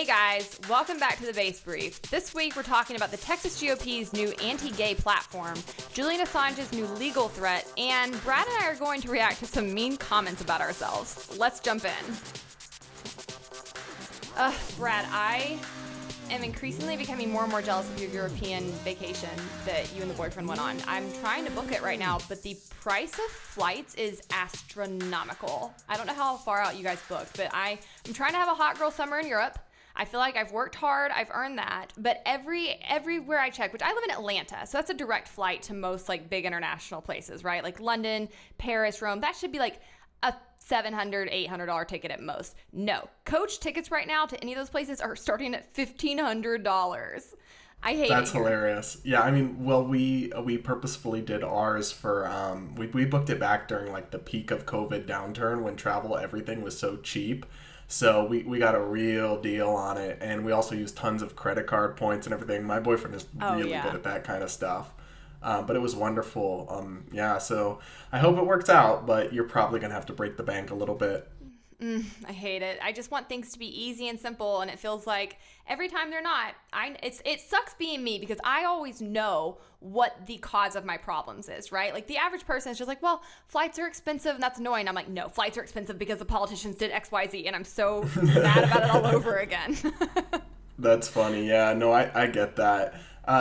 Hey guys, welcome back to the Base Brief. This week we're talking about the Texas GOP's new anti-gay platform, Julian Assange's new legal threat, and Brad and I are going to react to some mean comments about ourselves. Let's jump in. Brad, I am increasingly becoming more and more jealous of your European vacation that you and the boyfriend went on. I'm trying to book it right now, but the price of flights is astronomical. I don't know how far out you guys booked, but I'm trying to have a hot girl summer in Europe. I feel like I've worked hard, I've earned that, but everywhere I check, which I live in Atlanta, so that's a direct flight to most like big international places, right? Like London, Paris, Rome, that should be like a $700, $800 ticket at most. No, coach tickets right now to any of those places are starting at $1,500. I hate That's it here. hilarious. Yeah, I mean, well, we purposefully did ours for we booked it back during like the peak of COVID downturn when everything was so cheap. So we got a real deal on it, and we also used tons of credit card points and everything. My boyfriend is really good at that kind of stuff. But it was wonderful. Yeah, so I hope it works out, but you're probably going to have to break the bank a little bit. I hate it. I just want things to be easy and simple, and it feels like every time they're not. It sucks being me because I always know what the cause of my problems is, right? Like the average person is just like, well, flights are expensive and that's annoying. I'm like, no, flights are expensive because the politicians did X, Y, Z, and I'm so mad about it all over again. That's funny. Yeah, no, I get that.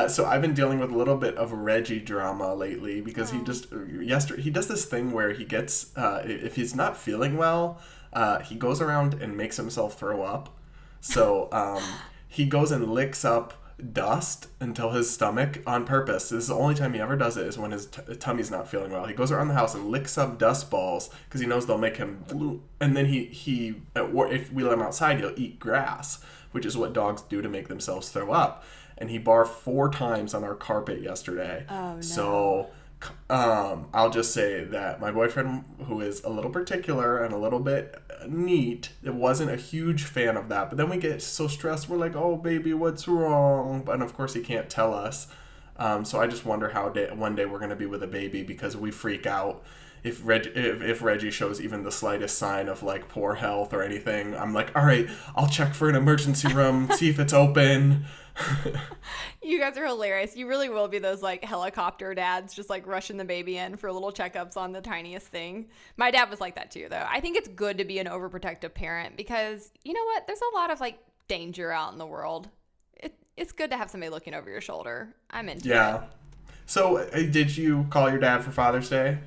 So I've been dealing with a little bit of Reggie drama lately because he does this thing where he gets, if he's not feeling well, he goes around and makes himself throw up. So he goes and licks up dust until his stomach on purpose. This is the only time he ever does it is when his tummy's not feeling well. He goes around the house and licks up dust balls because he knows they'll make him blue. And then if we let him outside, he'll eat grass, which is what dogs do to make themselves throw up. And he barfed 4 times on our carpet yesterday. Oh, no. So I'll just say that my boyfriend, who is a little particular and a little bit neat, wasn't a huge fan of that. But then we get so stressed, we're like, oh, baby, what's wrong? And of course, he can't tell us. So I just wonder how one day we're going to be with a baby because we freak out. If Reggie shows even the slightest sign of like poor health or anything, I'm like, all right, I'll check for an emergency room, see if it's open. You guys are hilarious. You really will be those like helicopter dads just like rushing the baby in for little checkups on the tiniest thing. My dad was like that too, though. I think it's good to be an overprotective parent because you know what? There's a lot of like danger out in the world. It's good to have somebody looking over your shoulder. I'm into it. Yeah. So did you call your dad for Father's Day?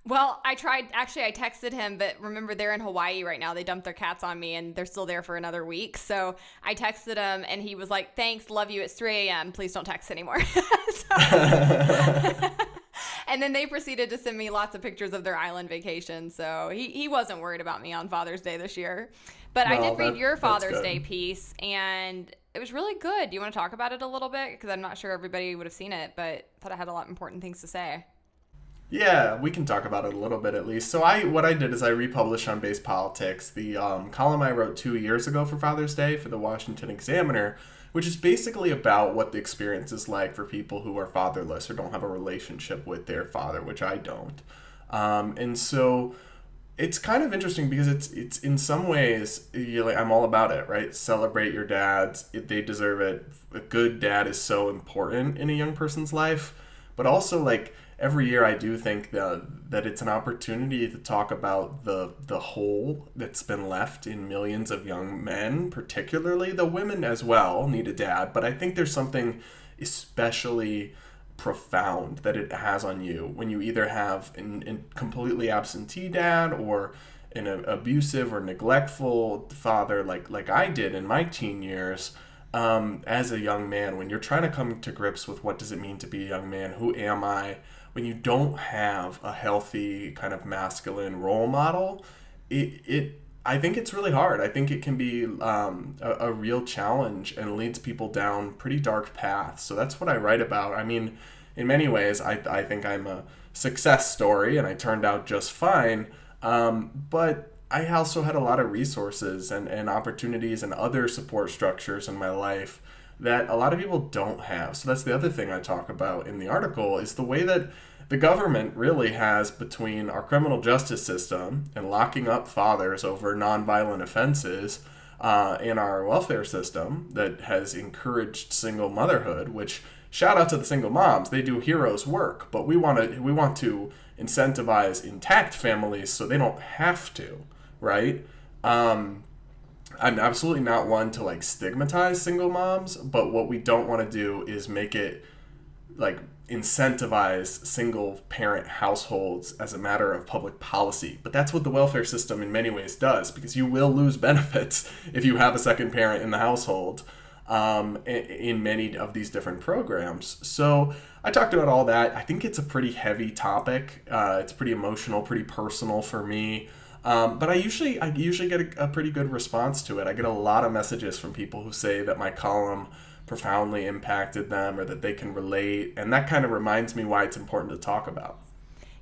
Well, I tried. Actually, I texted him, but remember, they're in Hawaii right now. They dumped their cats on me, and they're still there for another week. So I texted him, and he was like, thanks, love you, it's 3 a.m. Please don't text anymore. And then they proceeded to send me lots of pictures of their island vacation. So he wasn't worried about me on Father's Day this year. But I did read your Father's Day piece, and it was really good. Do you want to talk about it a little bit? Because I'm not sure everybody would have seen it, but I thought it had a lot of important things to say. Yeah, we can talk about it a little bit at least. So what I did is I republished on Base Politics the column I wrote 2 years ago for Father's Day for the Washington Examiner, which is basically about what the experience is like for people who are fatherless or don't have a relationship with their father, which I don't. And so it's kind of interesting because it's in some ways, I'm all about it, right? Celebrate your dads. They deserve it. A good dad is so important in a young person's life. But also, like, every year I do think that it's an opportunity to talk about the hole that's been left in millions of young men, particularly the women as well need a dad. But I think there's something especially profound that it has on you when you either have a completely absentee dad or an abusive or neglectful father like I did in my teen years. As a young man, when you're trying to come to grips with what does it mean to be a young man, who am I, when you don't have a healthy kind of masculine role model, I think it's really hard. I think it can be a real challenge and leads people down pretty dark paths. So that's what I write about. I mean, in many ways, I think I'm a success story and I turned out just fine. But I also had a lot of resources and opportunities and other support structures in my life that a lot of people don't have. So that's the other thing I talk about in the article is the way that the government really has between our criminal justice system and locking up fathers over nonviolent offenses, in our welfare system that has encouraged single motherhood, which shout out to the single moms. They do heroes work, but we want to incentivize intact families so they don't have to, right? I'm absolutely not one to like stigmatize single moms, but what we don't want to do is make it like incentivize single parent households as a matter of public policy. But that's what the welfare system in many ways does, because you will lose benefits if you have a second parent in the household in many of these different programs. So I talked about all that. I think it's a pretty heavy topic. It's pretty emotional, pretty personal for me. But I usually get a pretty good response to it. I get a lot of messages from people who say that my column profoundly impacted them or that they can relate. And that kind of reminds me why it's important to talk about.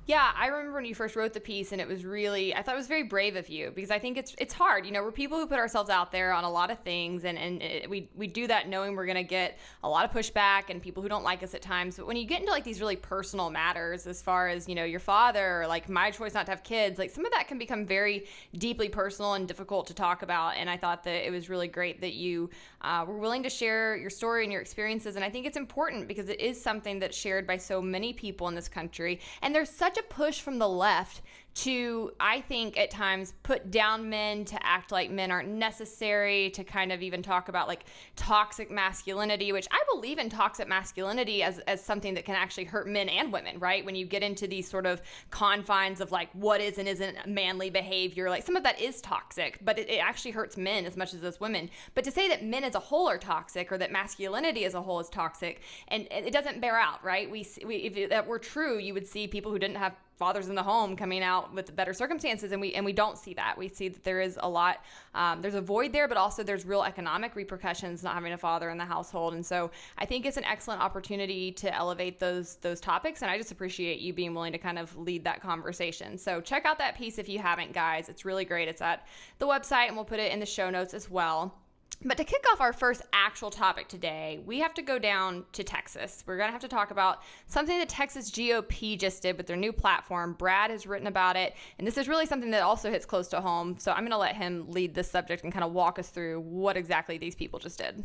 Yeah, I remember when you first wrote the piece, and it was really, I thought it was very brave of you, because I think it's hard. You know, we're people who put ourselves out there on a lot of things, and we do that knowing we're going to get a lot of pushback and people who don't like us at times. But when you get into like these really personal matters, as far as, you know, your father, or like my choice not to have kids, like some of that can become very deeply personal and difficult to talk about. And I thought that it was really great that you were willing to share your story and your experiences. And I think it's important because it is something that's shared by so many people in this country. And there's such a push from the left to, I think, at times put down men, to act like men aren't necessary, to kind of even talk about like toxic masculinity, which I believe in toxic masculinity as something that can actually hurt men and women, right? When you get into these sort of confines of like what is and isn't manly behavior, like some of that is toxic, but it actually hurts men as much as it does women. But to say that men as a whole are toxic, or that masculinity as a whole is toxic, and it doesn't bear out, right? If that were true, you would see people who didn't have fathers in the home coming out with better circumstances, and we don't see that. We see that there is a lot, there's a void there, but also there's real economic repercussions not having a father in the household. And so I think it's an excellent opportunity to elevate those topics, and I just appreciate you being willing to kind of lead that conversation. So check out that piece if you haven't, guys. It's really great. It's at the website, and we'll put it in the show notes as well. But to kick off our first actual topic today, we have to go down to Texas. We're going to have to talk about something the Texas GOP just did with their new platform. Brad has written about it, and this is really something that also hits close to home. So I'm going to let him lead this subject and kind of walk us through what exactly these people just did.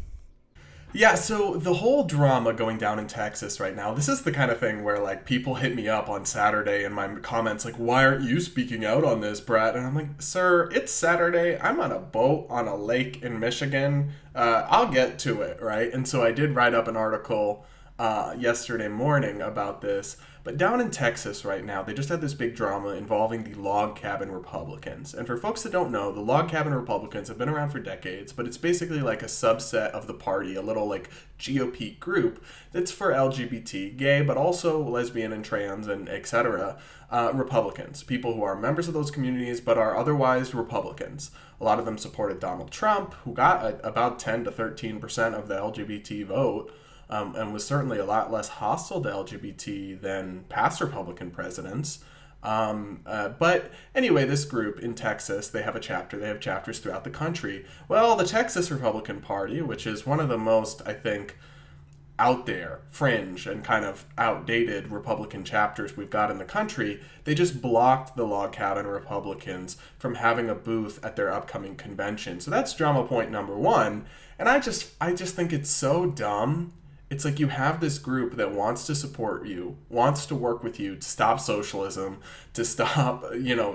Yeah, so the whole drama going down in Texas right now, this is the kind of thing where, like, people hit me up on Saturday in my comments, like, why aren't you speaking out on this, Brett? And I'm like, sir, it's Saturday. I'm on a boat on a lake in Michigan. I'll get to it, right? And so I did write up an article yesterday morning about this. But down in Texas right now, they just had this big drama involving the Log Cabin Republicans. And for folks that don't know, the Log Cabin Republicans have been around for decades, but it's basically like a subset of the party, a little like GOP group that's for LGBT, gay, but also lesbian and trans and etc. Republicans, people who are members of those communities but are otherwise Republicans. A lot of them supported Donald Trump, who got about 10 to 13% of the LGBT vote. And was certainly a lot less hostile to LGBT than past Republican presidents. But anyway, this group in Texas, they have a chapter. They have chapters throughout the country. Well, the Texas Republican Party, which is one of the most, I think, out there, fringe, and kind of outdated Republican chapters we've got in the country, they just blocked the Log Cabin Republicans from having a booth at their upcoming convention. So that's drama point number one. And I just think it's so dumb. It's like you have this group that wants to support you, wants to work with you to stop socialism, to stop,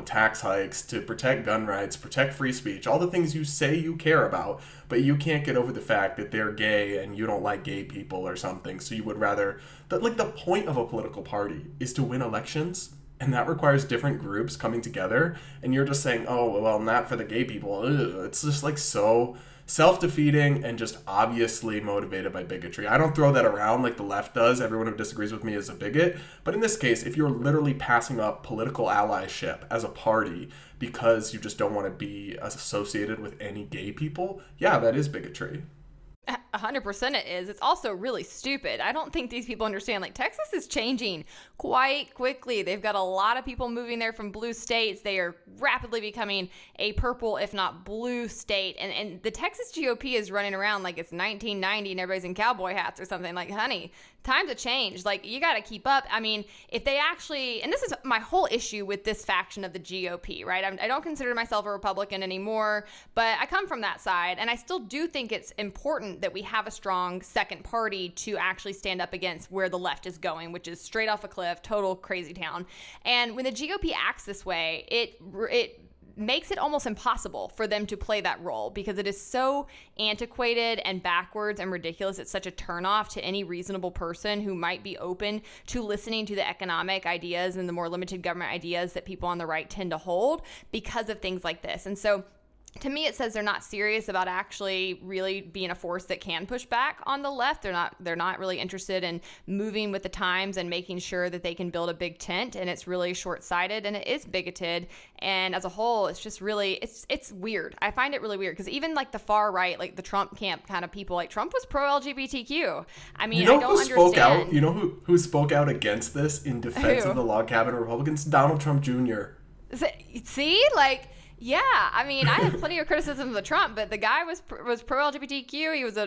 tax hikes, to protect gun rights, protect free speech, all the things you say you care about, but you can't get over the fact that they're gay and you don't like gay people or something. So you would rather, the point of a political party is to win elections. And that requires different groups coming together. And you're just saying, oh, well, not for the gay people. Ugh. It's just like so self-defeating and just obviously motivated by bigotry. I don't throw that around like the left does. Everyone who disagrees with me is a bigot. But in this case, if you're literally passing up political allyship as a party because you just don't want to be associated with any gay people, yeah, that is bigotry. 100% it is. It's also really stupid. I don't think these people understand. Like, Texas is changing quite quickly. They've got a lot of people moving there from blue states. They are rapidly becoming a purple, if not blue state. And the Texas GOP is running around like it's 1990 and everybody's in cowboy hats or something. Like, honey, times have changed. Like, you got to keep up. I mean, if they actually, and this is my whole issue with this faction of the GOP, right? I don't consider myself a Republican anymore, but I come from that side. And I still do think it's important that we have a strong second party to actually stand up against where the left is going, which is straight off a cliff, total crazy town. And when the GOP acts this way, it makes it almost impossible for them to play that role because it is so antiquated and backwards and ridiculous. It's such a turnoff to any reasonable person who might be open to listening to the economic ideas and the more limited government ideas that people on the right tend to hold because of things like this. And so to me, it says they're not serious about actually really being a force that can push back on the left. They're not really interested in moving with the times and making sure that they can build a big tent. And it's really short-sighted and it is bigoted. And as a whole, it's just really, it's weird. I find it really weird because even like the far right, like the Trump camp kind of people, like Trump was pro-LGBTQ. I mean, I don't understand. You know who spoke out against this in defense of the log cabin Republicans? Donald Trump Jr. See, like, yeah, I mean, I have plenty of criticism of the Trump, but the guy was pro-LGBTQ. He was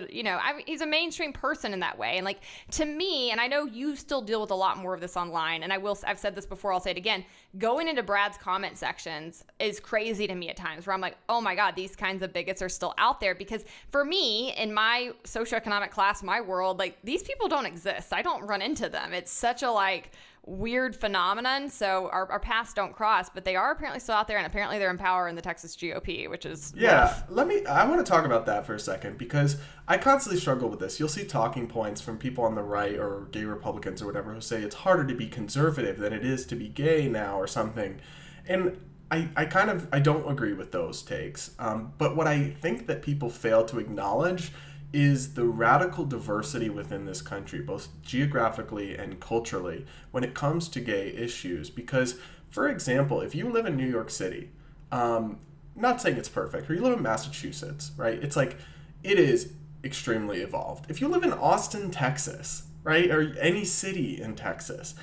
he's a mainstream person in that way. And like, to me, and I know you still deal with a lot more of this online, and I've said this before, I'll say it again, going into Brad's comment sections is crazy to me at times where I'm like, oh my God, these kinds of bigots are still out there. Because for me, in my socioeconomic class, my world, like these people don't exist. I don't run into them. It's such a like weird phenomenon. So our paths don't cross, but they are apparently still out there, and apparently they're in power in the Texas GOP, which is rough. I want to talk about that for a second because I constantly struggle with this. You'll see talking points from people on the right or gay Republicans or whatever who say it's harder to be conservative than it is to be gay now or something. And I don't agree with those takes. But what I think that people fail to acknowledge is the radical diversity within this country, both geographically and culturally, when it comes to gay issues. Because, for example, if you live in New York City, not saying it's perfect, or you live in Massachusetts, right? It's like, it is extremely evolved. If you live in Austin, Texas, right, or any city in Texas,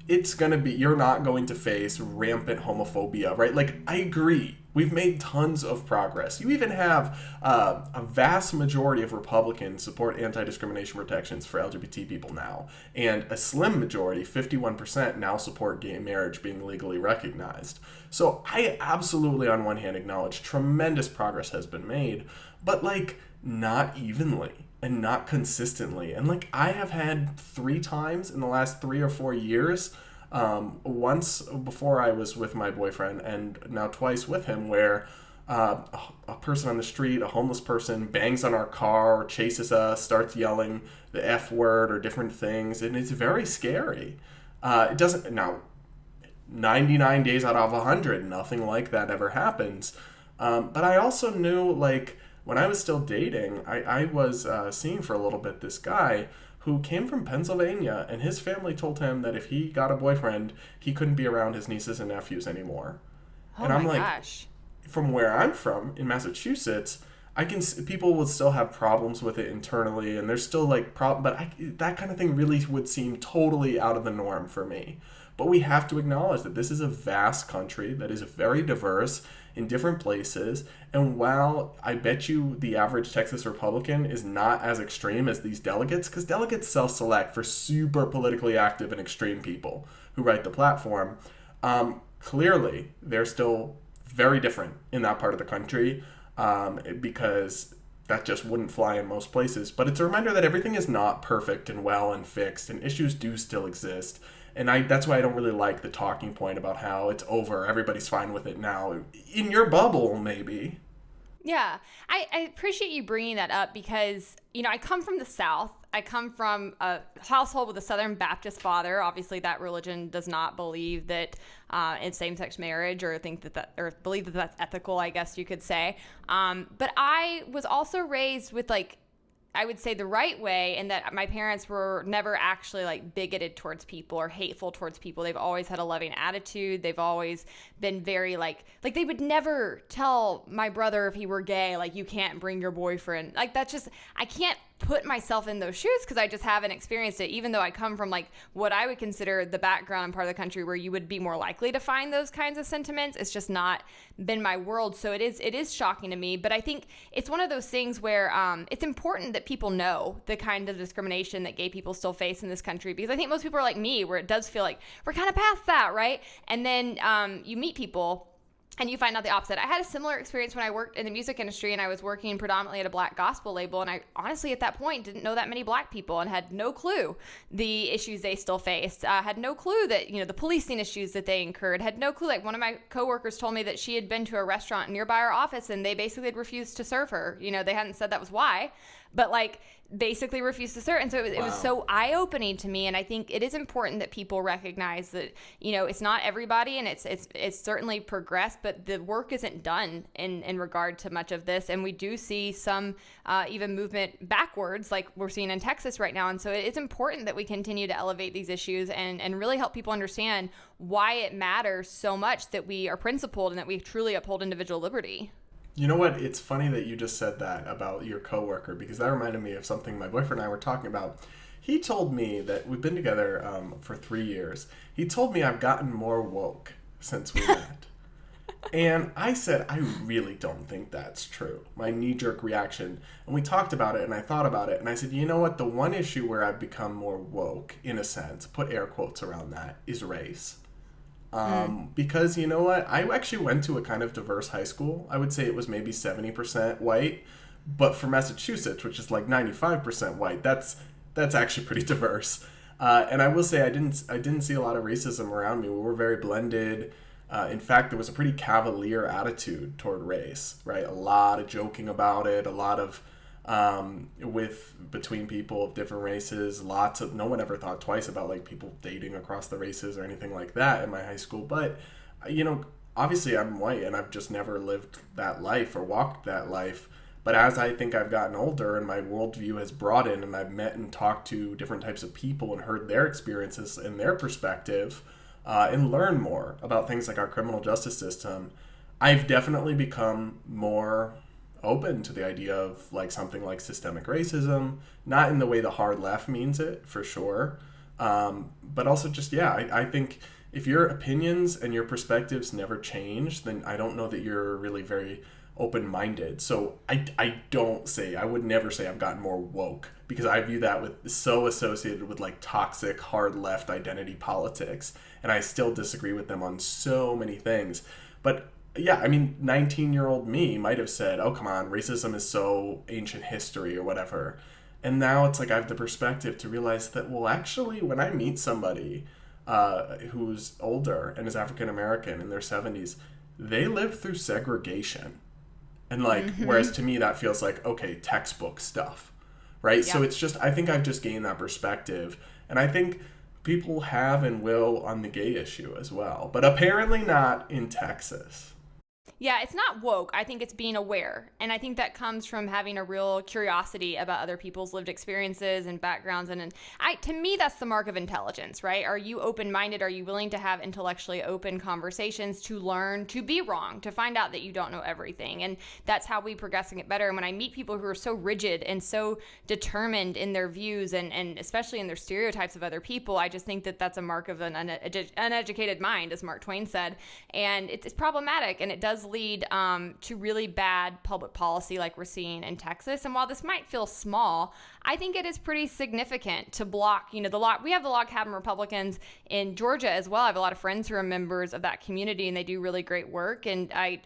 you're not going to face rampant homophobia, right? Like, I agree. We've made tons of progress. You even have a vast majority of Republicans support anti-discrimination protections for LGBT people now. And a slim majority, 51%, now support gay marriage being legally recognized. So I absolutely, on one hand, acknowledge tremendous progress has been made, but like not evenly and not consistently. And like I have had 3 times in the last 3 or 4 years, once before I was with my boyfriend and now twice with him, where a person on the street, a homeless person, bangs on our car, chases us, starts yelling the F word or different things, and it's very scary. It doesn't, now 99 days out of 100, nothing like that ever happens. But I also knew, like, when I was still dating, I was seeing for a little bit this guy who came from Pennsylvania, and his family told him that if he got a boyfriend, he couldn't be around his nieces and nephews anymore. Oh, and I'm my like, gosh. From where I'm from in Massachusetts, people will still have problems with it internally, and there's still like but that kind of thing really would seem totally out of the norm for me. But we have to acknowledge that this is a vast country that is very diverse in different places. And while I bet you the average Texas Republican is not as extreme as these delegates, because delegates self-select for super politically active and extreme people who write the platform, clearly they're still very different in that part of the country, because that just wouldn't fly in most places. But it's a reminder that everything is not perfect and well and fixed, and issues do still exist. And that's why I don't really like the talking point about how it's over, everybody's fine with it now. In your bubble, maybe. Yeah, I appreciate you bringing that up because, I come from the South. I come from a household with a Southern Baptist father. Obviously, that religion does not believe that it's same-sex marriage or or believe that that's ethical, I guess you could say. But I was also raised with, like, I would say, the right way, in that my parents were never actually like bigoted towards people or hateful towards people. They've always had a loving attitude. They've always been very like they would never tell my brother if he were gay, like, you can't bring your boyfriend. Like, that's just, I can't put myself in those shoes because I just haven't experienced it, even though I come from like what I would consider the background and part of the country where you would be more likely to find those kinds of sentiments. It's just not been my world. So it is shocking to me. But I think it's one of those things where it's important that people know the kind of discrimination that gay people still face in this country, because I think most people are like me, where it does feel like we're kind of past that, right? And then you meet people and you find out the opposite. I had a similar experience when I worked in the music industry, and I was working predominantly at a Black gospel label. And I honestly, at that point, didn't know that many Black people and had no clue the issues they still faced. Had no clue that, the policing issues that they incurred. Had no clue. Like, one of my coworkers told me that she had been to a restaurant nearby our office and they basically had refused to serve her. They hadn't said that was why, but like, basically refused to serve. And so it was so eye-opening to me. And I think it is important that people recognize that, it's not everybody, and it's certainly progressed, but the work isn't done in regard to much of this. And we do see some even movement backwards, like we're seeing in Texas right now. And so it's important that we continue to elevate these issues and really help people understand why it matters so much that we are principled and that we truly uphold individual liberty. You know what? It's funny that you just said that about your coworker, because that reminded me of something my boyfriend and I were talking about. He told me that we've been together for 3 years. He told me I've gotten more woke since we met. And I said, I really don't think that's true. My knee-jerk reaction. And we talked about it, and I thought about it, and I said, you know what? The one issue where I've become more woke, in a sense, put air quotes around that, is race. Because you know what? I actually went to a kind of diverse high school. I would say it was maybe 70% white, but for Massachusetts, which is like 95% white, that's actually pretty diverse. And I will say I didn't see a lot of racism around me. We were very blended. In fact, there was a pretty cavalier attitude toward race, right? A lot of joking about it, a lot of between people of different races, no one ever thought twice about like people dating across the races or anything like that in my high school. But obviously I'm white and I've just never lived that life or walked that life. But as I think I've gotten older and my worldview has broadened and I've met and talked to different types of people and heard their experiences and their perspective, and learn more about things like our criminal justice system, I've definitely become more open to the idea of like something like systemic racism, not in the way the hard left means it, for sure, but also just, I think if your opinions and your perspectives never change, then I don't know that you're really very open-minded. So I would never say I've gotten more woke, because I view that with so associated with like toxic hard left identity politics, and I still disagree with them on so many things. But yeah, I mean, 19-year-old me might have said, oh, come on, racism is so ancient history or whatever. And now it's like I have the perspective to realize that, well, actually, when I meet somebody who's older and is African-American in their 70s, they lived through segregation. And like, whereas to me, that feels like, okay, textbook stuff, right? Yeah. So it's just, I think I've just gained that perspective. And I think people have and will on the gay issue as well, but apparently not in Texas. Yeah, it's not woke. I think it's being aware. And I think that comes from having a real curiosity about other people's lived experiences and backgrounds. And to me, that's the mark of intelligence, right? Are you open-minded? Are you willing to have intellectually open conversations, to learn, to be wrong, to find out that you don't know everything? And that's how we progress and get better. And when I meet people who are so rigid and so determined in their views and especially in their stereotypes of other people, I just think that that's a mark of an uneducated mind, as Mark Twain said. And it's problematic, and it does lead to really bad public policy like we're seeing in Texas. And while this might feel small, I think it is pretty significant to block, the law. We have the log cabin Republicans in Georgia as well. I have a lot of friends who are members of that community, and they do really great work. And I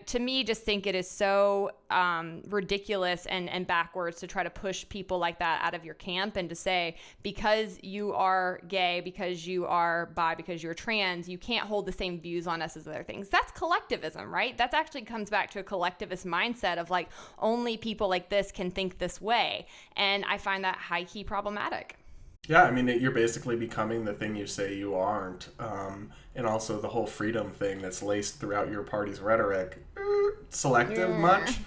to me, just think it is so ridiculous and backwards to try to push people like that out of your camp and to say, because you are gay, because you are bi, because you're trans, you can't hold the same views on us as other things. That's collectivism, right? That actually comes back to a collectivist mindset of like, only people like this can think this way. And I find that high-key problematic. Yeah, I mean, you're basically becoming the thing you say you aren't. And also the whole freedom thing that's laced throughout your party's rhetoric. Selective much?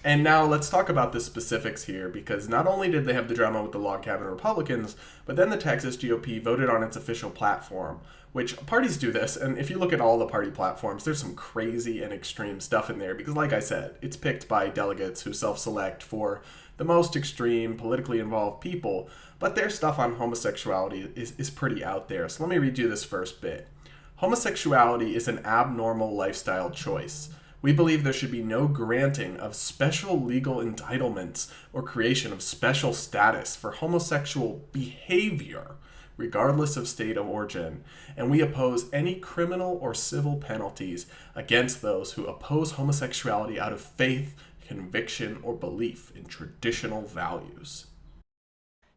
And now let's talk about the specifics here, because not only did they have the drama with the log cabin Republicans, but then the Texas GOP voted on its official platform, which parties do this. And if you look at all the party platforms, there's some crazy and extreme stuff in there, because like I said, it's picked by delegates who self-select for the most extreme, politically involved people, but their stuff on homosexuality is pretty out there. So let me read you this first bit. Homosexuality is an abnormal lifestyle choice. We believe there should be no granting of special legal entitlements or creation of special status for homosexual behavior, regardless of state of origin, and we oppose any criminal or civil penalties against those who oppose homosexuality out of faith, conviction, or belief in traditional values.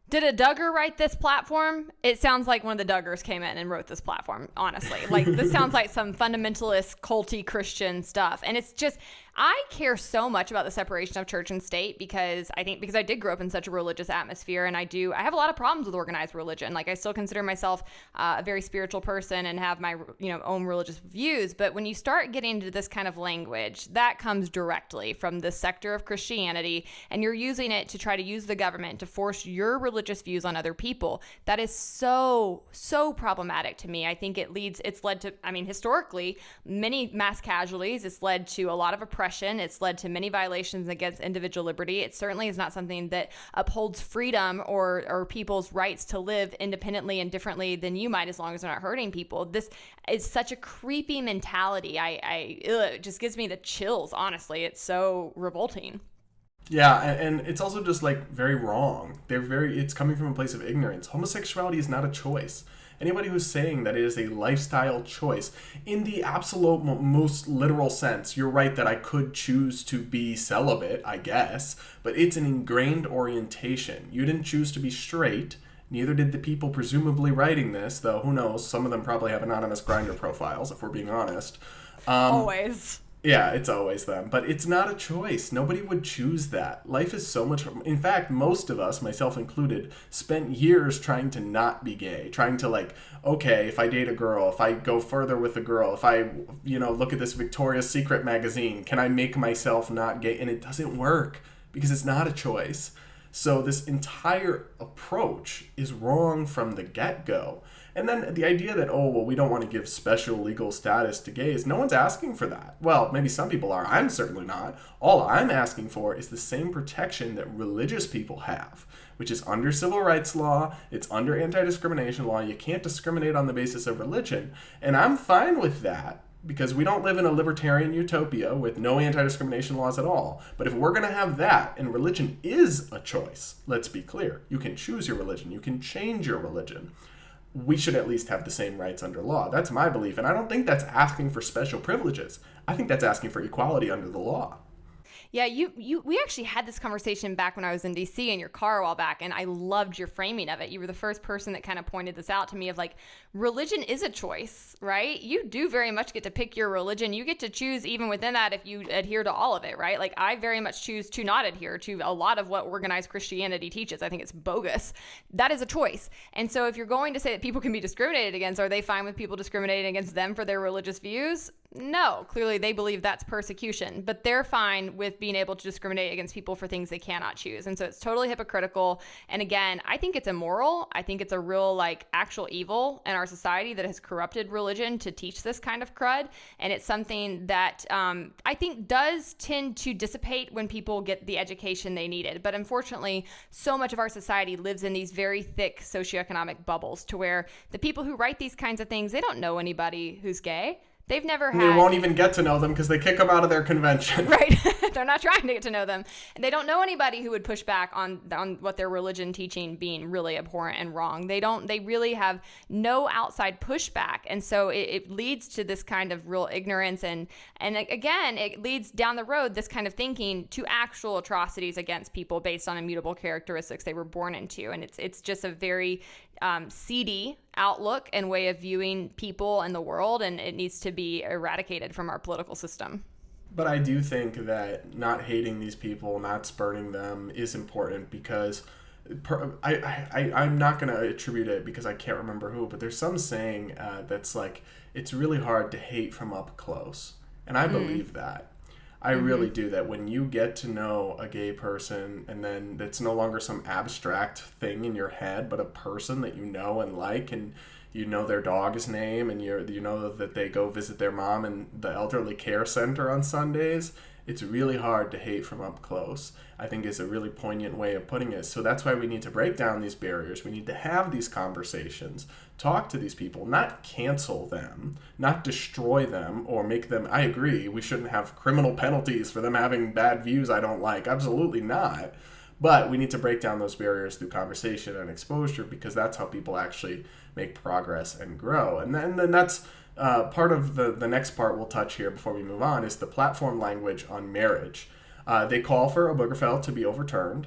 Did a Duggar write this platform? It sounds like one of the Duggars came in and wrote this platform, honestly. Like, this sounds like some fundamentalist, culty Christian stuff. And it's just, I care so much about the separation of church and state because I did grow up in such a religious atmosphere, and I have a lot of problems with organized religion. Like, I still consider myself a very spiritual person and have my, own religious views. But when you start getting into this kind of language, that comes directly from the sector of Christianity, and you're using it to try to use the government to force your religious views on other people. That is so problematic to me. I think it's led to, historically, many mass casualties. It's led to a lot of oppression. It's led to many violations against individual liberty. It certainly is not something that upholds freedom or people's rights to live independently and differently than you might, as long as they're not hurting people. This is such a creepy mentality. It just gives me the chills, honestly. It's so revolting. Yeah, and it's also just like very wrong. It's coming from a place of ignorance. Homosexuality is not a choice. Anybody who's saying that it is a lifestyle choice, in the absolute most literal sense, you're right that I could choose to be celibate, I guess, but it's an ingrained orientation. You didn't choose to be straight, neither did the people presumably writing this, though who knows, some of them probably have anonymous Grindr profiles, if we're being honest. Always. Yeah, it's always them. But it's not a choice. Nobody would choose that. Life is so much... In fact, most of us, myself included, spent years trying to not be gay. Trying to okay, if I date a girl, if I go further with a girl, if I, look at this Victoria's Secret magazine, can I make myself not gay? And it doesn't work because it's not a choice. So this entire approach is wrong from the get-go. And then the idea that, we don't want to give special legal status to gays, no one's asking for that. Well, maybe some people are. I'm certainly not. All I'm asking for is the same protection that religious people have, which is under civil rights law. It's under anti-discrimination law. You can't discriminate on the basis of religion. And I'm fine with that, because we don't live in a libertarian utopia with no anti-discrimination laws at all. But if we're going to have that, and religion is a choice, let's be clear. You can choose your religion. You can change your religion. We should at least have the same rights under law. That's my belief. And I don't think that's asking for special privileges. I think that's asking for equality under the law. Yeah, we actually had this conversation back when I was in DC in your car a while back, and I loved your framing of it. You were the first person that kind of pointed this out to me of religion is a choice, right? You do very much get to pick your religion. You get to choose even within that if you adhere to all of it, right? I very much choose to not adhere to a lot of what organized Christianity teaches. I think it's bogus. That is a choice. And so if you're going to say that people can be discriminated against, are they fine with people discriminating against them for their religious views? No, clearly they believe that's persecution, but they're fine with being able to discriminate against people for things they cannot choose. And so it's totally hypocritical. And again, I think it's immoral. I think it's a real actual evil in our society that has corrupted religion to teach this kind of crud. And it's something that I think does tend to dissipate when people get the education they needed. But unfortunately, so much of our society lives in these very thick socioeconomic bubbles to where the people who write these kinds of things, they don't know anybody who's gay. They've never had... They won't even get to know them because they kick them out of their convention. Right. They're not trying to get to know them. They don't know anybody who would push back on what their religion teaching being really abhorrent and wrong. They really have no outside pushback. And so it leads to this kind of real ignorance. And again, it leads down the road, this kind of thinking, to actual atrocities against people based on immutable characteristics they were born into. And it's just a very seedy outlook and way of viewing people and the world, and it needs to be eradicated from our political system. But I do think that not hating these people, not spurning them is important because I'm not going to attribute it because I can't remember who, but there's some saying that's it's really hard to hate from up close. And I believe that. I really do. That when you get to know a gay person, and then it's no longer some abstract thing in your head, but a person that you know and like, and you know their dog's name, and you know that they go visit their mom in the elderly care center on Sundays, it's really hard to hate from up close, I think is a really poignant way of putting it. So that's why we need to break down these barriers. We need to have these conversations, talk to these people, not cancel them, not destroy them or make them, I agree, we shouldn't have criminal penalties for them having bad views I don't like. Absolutely not. But we need to break down those barriers through conversation and exposure, because that's how people actually make progress and grow. And then that's part of the next part we'll touch here before we move on, is the platform language on marriage. They call for Obergefell to be overturned,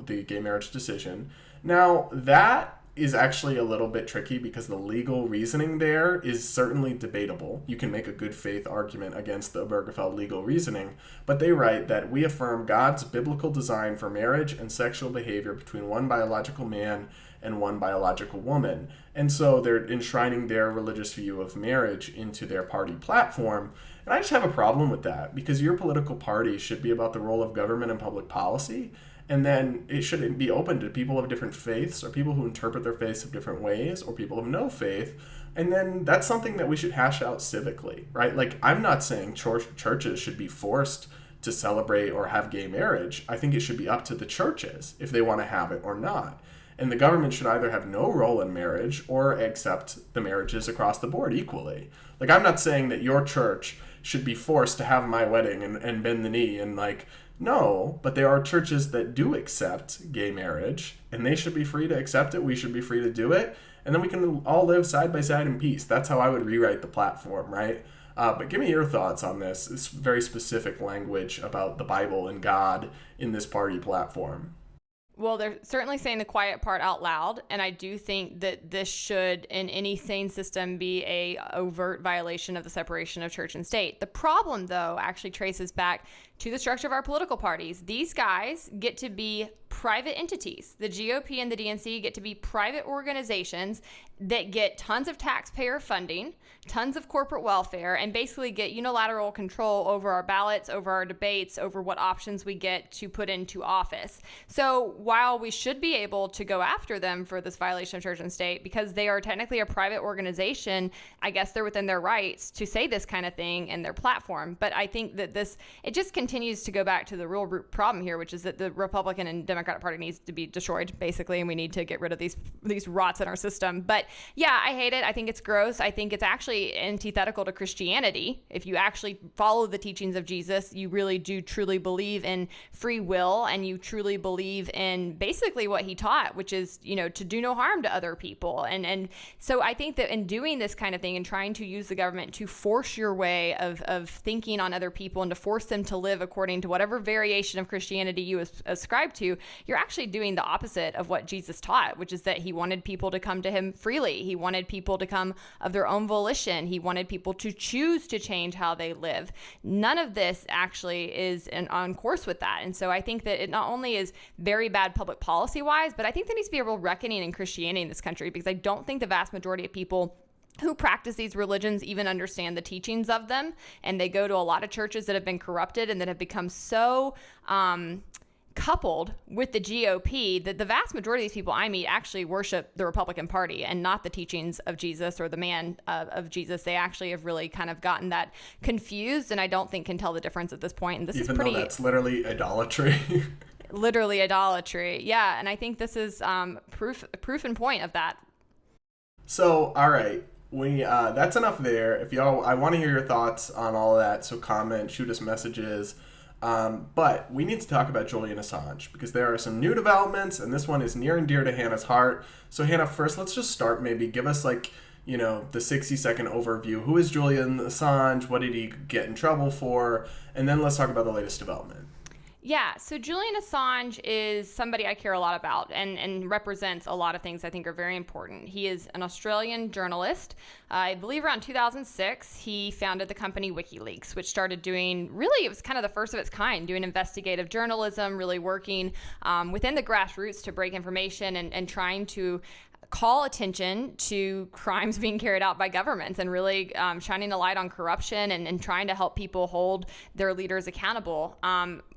the gay marriage decision. Now, that is actually a little bit tricky because the legal reasoning there is certainly debatable. You can make a good faith argument against the Obergefell legal reasoning, but they write that we affirm God's biblical design for marriage and sexual behavior between one biological man and one biological woman. And so they're enshrining their religious view of marriage into their party platform. And I just have a problem with that, because your political party should be about the role of government and public policy. And then it should be open to people of different faiths, or people who interpret their faiths of different ways, or people of no faith. And then that's something that we should hash out civically, right? Like, I'm not saying churches should be forced to celebrate or have gay marriage. I think it should be up to the churches if they want to have it or not. And the government should either have no role in marriage or accept the marriages across the board equally. Like, I'm not saying that your church should be forced to have my wedding and bend the knee and like, no, but there are churches that do accept gay marriage, and they should be free to accept it. We should be free to do it. And then we can all live side by side in peace. That's how I would rewrite the platform, right? But give me your thoughts on this. It's very specific language about the Bible and God in this party platform. Well, they're certainly saying the quiet part out loud, and I do think that this should, in any sane system, be a overt violation of the separation of church and state. The problem, though, actually traces back to the structure of our political parties. These guys get to be private entities. The GOP and the DNC get to be private organizations that get tons of taxpayer funding, tons of corporate welfare, and basically get unilateral control over our ballots, over our debates, over what options we get to put into office. So while we should be able to go after them for this violation of church and state, because they are technically a private organization, I guess they're within their rights to say this kind of thing in their platform. But I think that it just continues to go back to the real root problem here, which is that the Republican and Democratic Party needs to be destroyed, basically, and we need to get rid of these rots in our system. But yeah, I hate it. I think it's gross. I think it's actually antithetical to Christianity. If you actually follow the teachings of Jesus, you really do truly believe in free will, and you truly believe in basically what he taught, which is, to do no harm to other people. And so I think that in doing this kind of thing and trying to use the government to force your way of thinking on other people and to force them to live according to whatever variation of Christianity you ascribe to, you're actually doing the opposite of what Jesus taught, which is that he wanted people to come to him freely. He wanted people to come of their own volition. He wanted people to choose to change how they live. None of this actually is on course with that. And so I think that it not only is very bad public policy wise, but I think there needs to be a real reckoning in Christianity in this country, because I don't think the vast majority of people who practice these religions even understand the teachings of them. And they go to a lot of churches that have been corrupted and that have become so coupled with the GOP that the vast majority of these people I meet actually worship the Republican Party and not the teachings of Jesus or the man of Jesus. They actually have really kind of gotten that confused, and I don't think can tell the difference at this point. And this Even is pretty, though that's literally idolatry. literally idolatry. Yeah, and I think this is proof and point of that. So, all right. That's enough there. If y'all, I want to hear your thoughts on all of that. So comment, shoot us messages. But we need to talk about Julian Assange, because there are some new developments, and this one is near and dear to Hannah's heart. So Hannah, first, let's just start. Maybe give us the 60-second overview. Who is Julian Assange? What did he get in trouble for? And then let's talk about the latest development. Yeah, so Julian Assange is somebody I care a lot about and represents a lot of things I think are very important. He is an Australian journalist. I believe around 2006, he founded the company WikiLeaks, which started doing, really, it was kind of the first of its kind, doing investigative journalism, really working within the grassroots to break information and trying to call attention to crimes being carried out by governments and really shining a light on corruption and trying to help people hold their leaders accountable.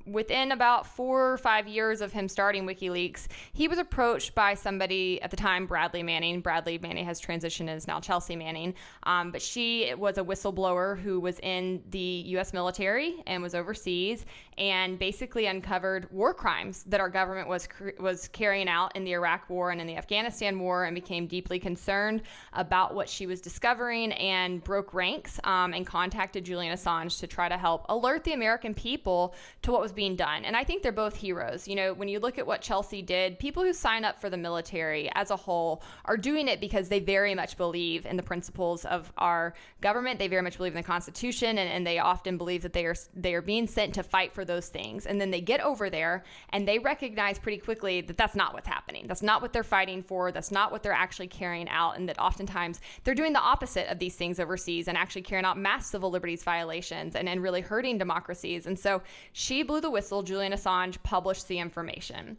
Within about 4 or 5 years of him starting WikiLeaks, he was approached by somebody at the time, Bradley Manning. Bradley Manning has transitioned and is now Chelsea Manning. But she was a whistleblower who was in the U.S. military and was overseas and basically uncovered war crimes that our government was carrying out in the Iraq War and in the Afghanistan War, and became deeply concerned about what she was discovering and broke ranks and contacted Julian Assange to try to help alert the American people to what was being done. And I think they're both heroes. You know, when you look at what Chelsea did, people who sign up for the military as a whole are doing it because they very much believe in the principles of our government. They very much believe in the Constitution, and they often believe that they are being sent to fight for those things. And then they get over there and they recognize pretty quickly that that's not what's happening. That's not what they're fighting for. That's not what they're actually carrying out. And that oftentimes they're doing the opposite of these things overseas and actually carrying out mass civil liberties violations and really hurting democracies. And so she blew the whistle. Julian Assange published the information.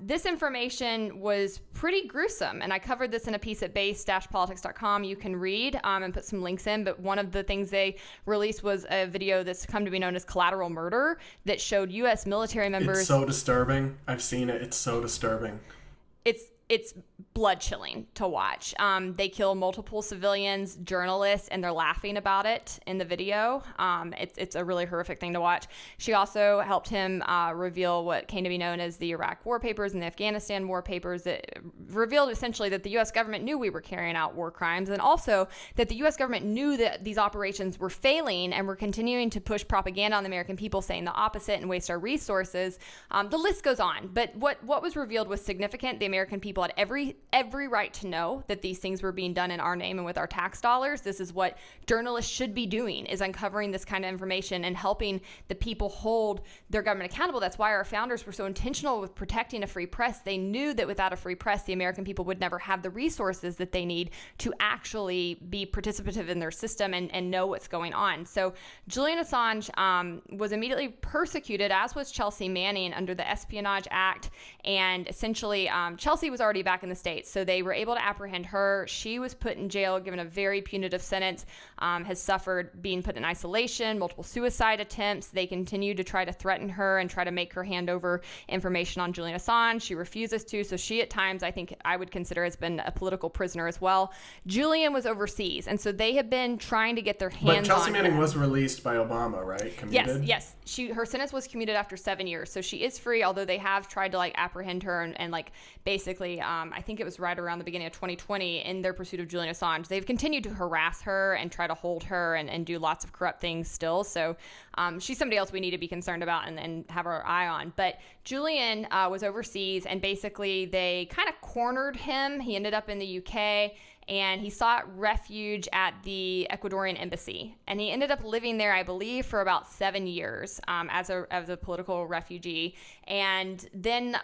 This information was pretty gruesome, and I covered this in a piece at base-politics.com. You can read and put some links in, but one of the things they released was a video that's come to be known as collateral murder that showed U.S. military members. It's so disturbing. I've seen it. It's so disturbing. It's blood chilling to watch. They kill multiple civilians, journalists, and they're laughing about it in the video. It's a really horrific thing to watch. She also helped him reveal what came to be known as the Iraq war papers and the Afghanistan war papers that revealed essentially that the U.S. government knew we were carrying out war crimes, and also that the U.S. government knew that these operations were failing and were continuing to push propaganda on the American people, saying the opposite and waste our resources. The list goes on, but what was revealed was significant. The American people had every right to know that these things were being done in our name and with our tax dollars. This is what journalists should be doing, is uncovering this kind of information and helping the people hold their government accountable. That's why our founders were so intentional with protecting a free press. They knew that without a free press, the American people would never have the resources that they need to actually be participative in their system and know what's going on. So Julian Assange was immediately persecuted, as was Chelsea Manning, under the Espionage Act. And essentially, Chelsea was already back in the States, so they were able to apprehend her. She was put in jail, given a very punitive sentence, has suffered being put in isolation, multiple suicide attempts. They continue to try to threaten her and try to make her hand over information on Julian Assange. She refuses to, so she at times, I think I would consider, has been a political prisoner as well. Julian was overseas, and so they have been trying to get their hands on But Chelsea Manning him. Was released by Obama, right? Commuted? Yes. Her sentence was commuted after 7 years, so she is free, although they have tried to apprehend her and basically, I think it was right around the beginning of 2020, in their pursuit of Julian Assange. They've continued to harass her and try to hold her and do lots of corrupt things still. So she's somebody else we need to be concerned about and have our eye on. But Julian was overseas, and basically they kind of cornered him. He ended up in the UK, and he sought refuge at the Ecuadorian embassy. And he ended up living there, I believe, for about 7 years as a political refugee. And then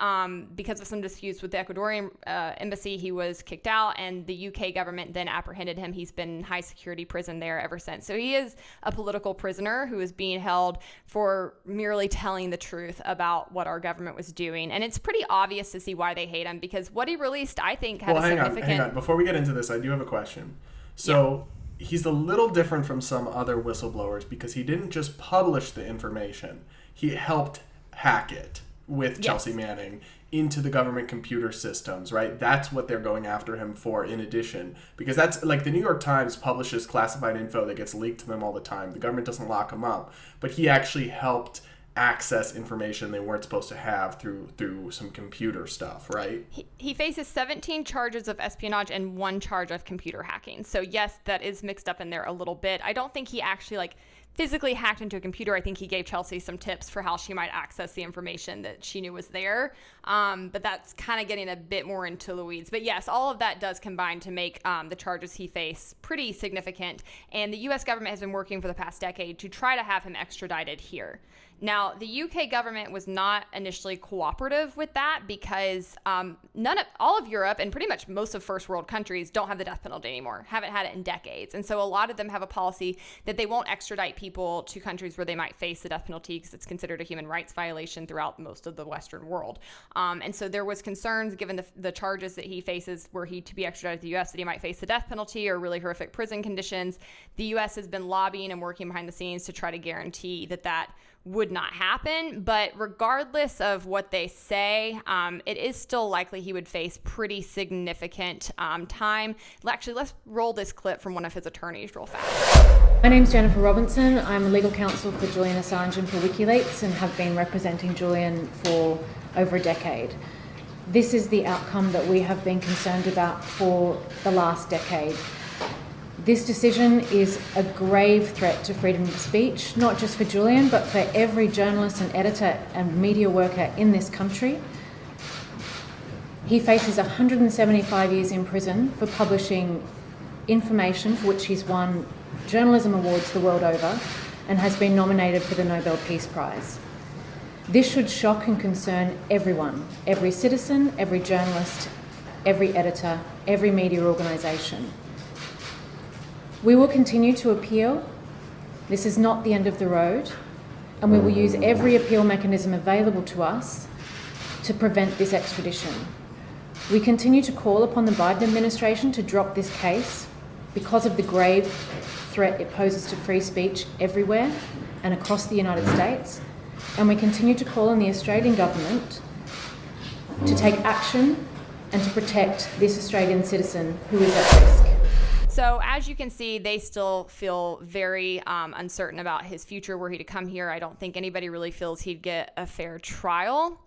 because of some disputes with the Ecuadorian embassy, he was kicked out, and the UK government then apprehended him. He's been in high security prison there ever since. So he is a political prisoner who is being held for merely telling the truth about what our government was doing. And it's pretty obvious to see why they hate him, because what he released, I think, had a significant... Hang on. Before we get into this, I do have a question. So he's a little different from some other whistleblowers because he didn't just publish the information. He helped hack it with Chelsea Manning into the government computer systems, right? That's what they're going after him for, in addition. Because that's, the New York Times publishes classified info that gets leaked to them all the time. The government doesn't lock him up. But he actually helped access information they weren't supposed to have through some computer stuff, right? He faces 17 charges of espionage and 1 charge of computer hacking. So yes, that is mixed up in there a little bit. I don't think he actually physically hacked into a computer. I think he gave Chelsea some tips for how she might access the information that she knew was there. But that's kind of getting a bit more into the weeds. But yes, all of that does combine to make the charges he faced pretty significant. And the U.S. government has been working for the past decade to try to have him extradited here. Now, the UK government was not initially cooperative with that because all of Europe and pretty much most of first world countries don't have the death penalty anymore, haven't had it in decades. And so a lot of them have a policy that they won't extradite people to countries where they might face the death penalty because it's considered a human rights violation throughout most of the Western world. And so there was concerns given the charges that he faces were he to be extradited to the U.S. that he might face the death penalty or really horrific prison conditions. The U.S. has been lobbying and working behind the scenes to try to guarantee that would not happen. But regardless of what they say, it is still likely he would face pretty significant time. Actually, let's roll this clip from one of his attorneys real fast. My name's Jennifer Robinson. I'm a legal counsel for Julian Assange and for WikiLeaks and have been representing Julian for over a decade. This is the outcome that we have been concerned about for the last decade. This decision is a grave threat to freedom of speech, not just for Julian, but for every journalist and editor and media worker in this country. He faces 175 years in prison for publishing information for which he's won journalism awards the world over and has been nominated for the Nobel Peace Prize. This should shock and concern everyone, every citizen, every journalist, every editor, every media organisation. We will continue to appeal. This is not the end of the road, and we will use every appeal mechanism available to us to prevent this extradition. We continue to call upon the Biden administration to drop this case because of the grave threat it poses to free speech everywhere and across the United States, and we continue to call on the Australian government to take action and to protect this Australian citizen who is at risk. So as you can see, they still feel very uncertain about his future were he to come here. I don't think anybody really feels he'd get a fair trial.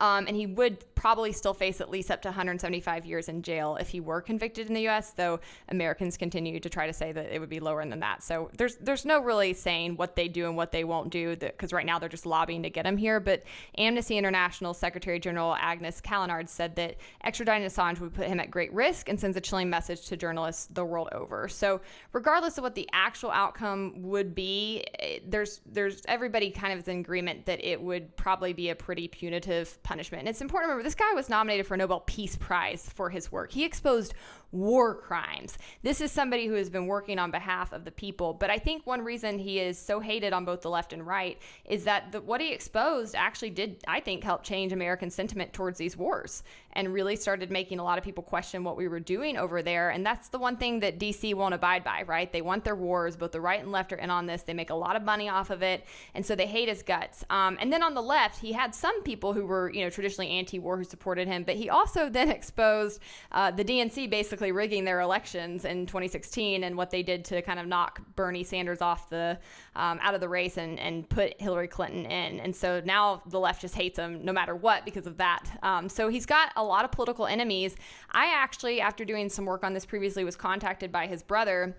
And he would probably still face at least up to 175 years in jail if he were convicted in the U.S., though Americans continue to try to say that it would be lower than that. So there's no really saying what they do and what they won't do, because right now they're just lobbying to get him here. But Amnesty International Secretary General Agnes Callenard said that extraditing Assange would put him at great risk and sends a chilling message to journalists the world over. So regardless of what the actual outcome would be, there's everybody kind of is in agreement that it would probably be a pretty punitive punishment. And it's important to remember this guy was nominated for a Nobel Peace Prize for his work. He exposed war crimes. This is somebody who has been working on behalf of the people. But I think one reason he is so hated on both the left and right is that what he exposed actually did, I think, help change American sentiment towards these wars and really started making a lot of people question what we were doing over there. And that's the one thing that DC won't abide by, right? They want their wars. Both the right and left are in on this. They make a lot of money off of it. And so they hate his guts. And then on the left, he had some people who were, traditionally anti-war who supported him. But he also then exposed the DNC basically rigging their elections in 2016 and what they did to kind of knock Bernie Sanders off out of the race and put Hillary Clinton in. And so now the left just hates him no matter what because of that. So he's got a lot of political enemies. I actually, after doing some work on this previously, was contacted by his brother.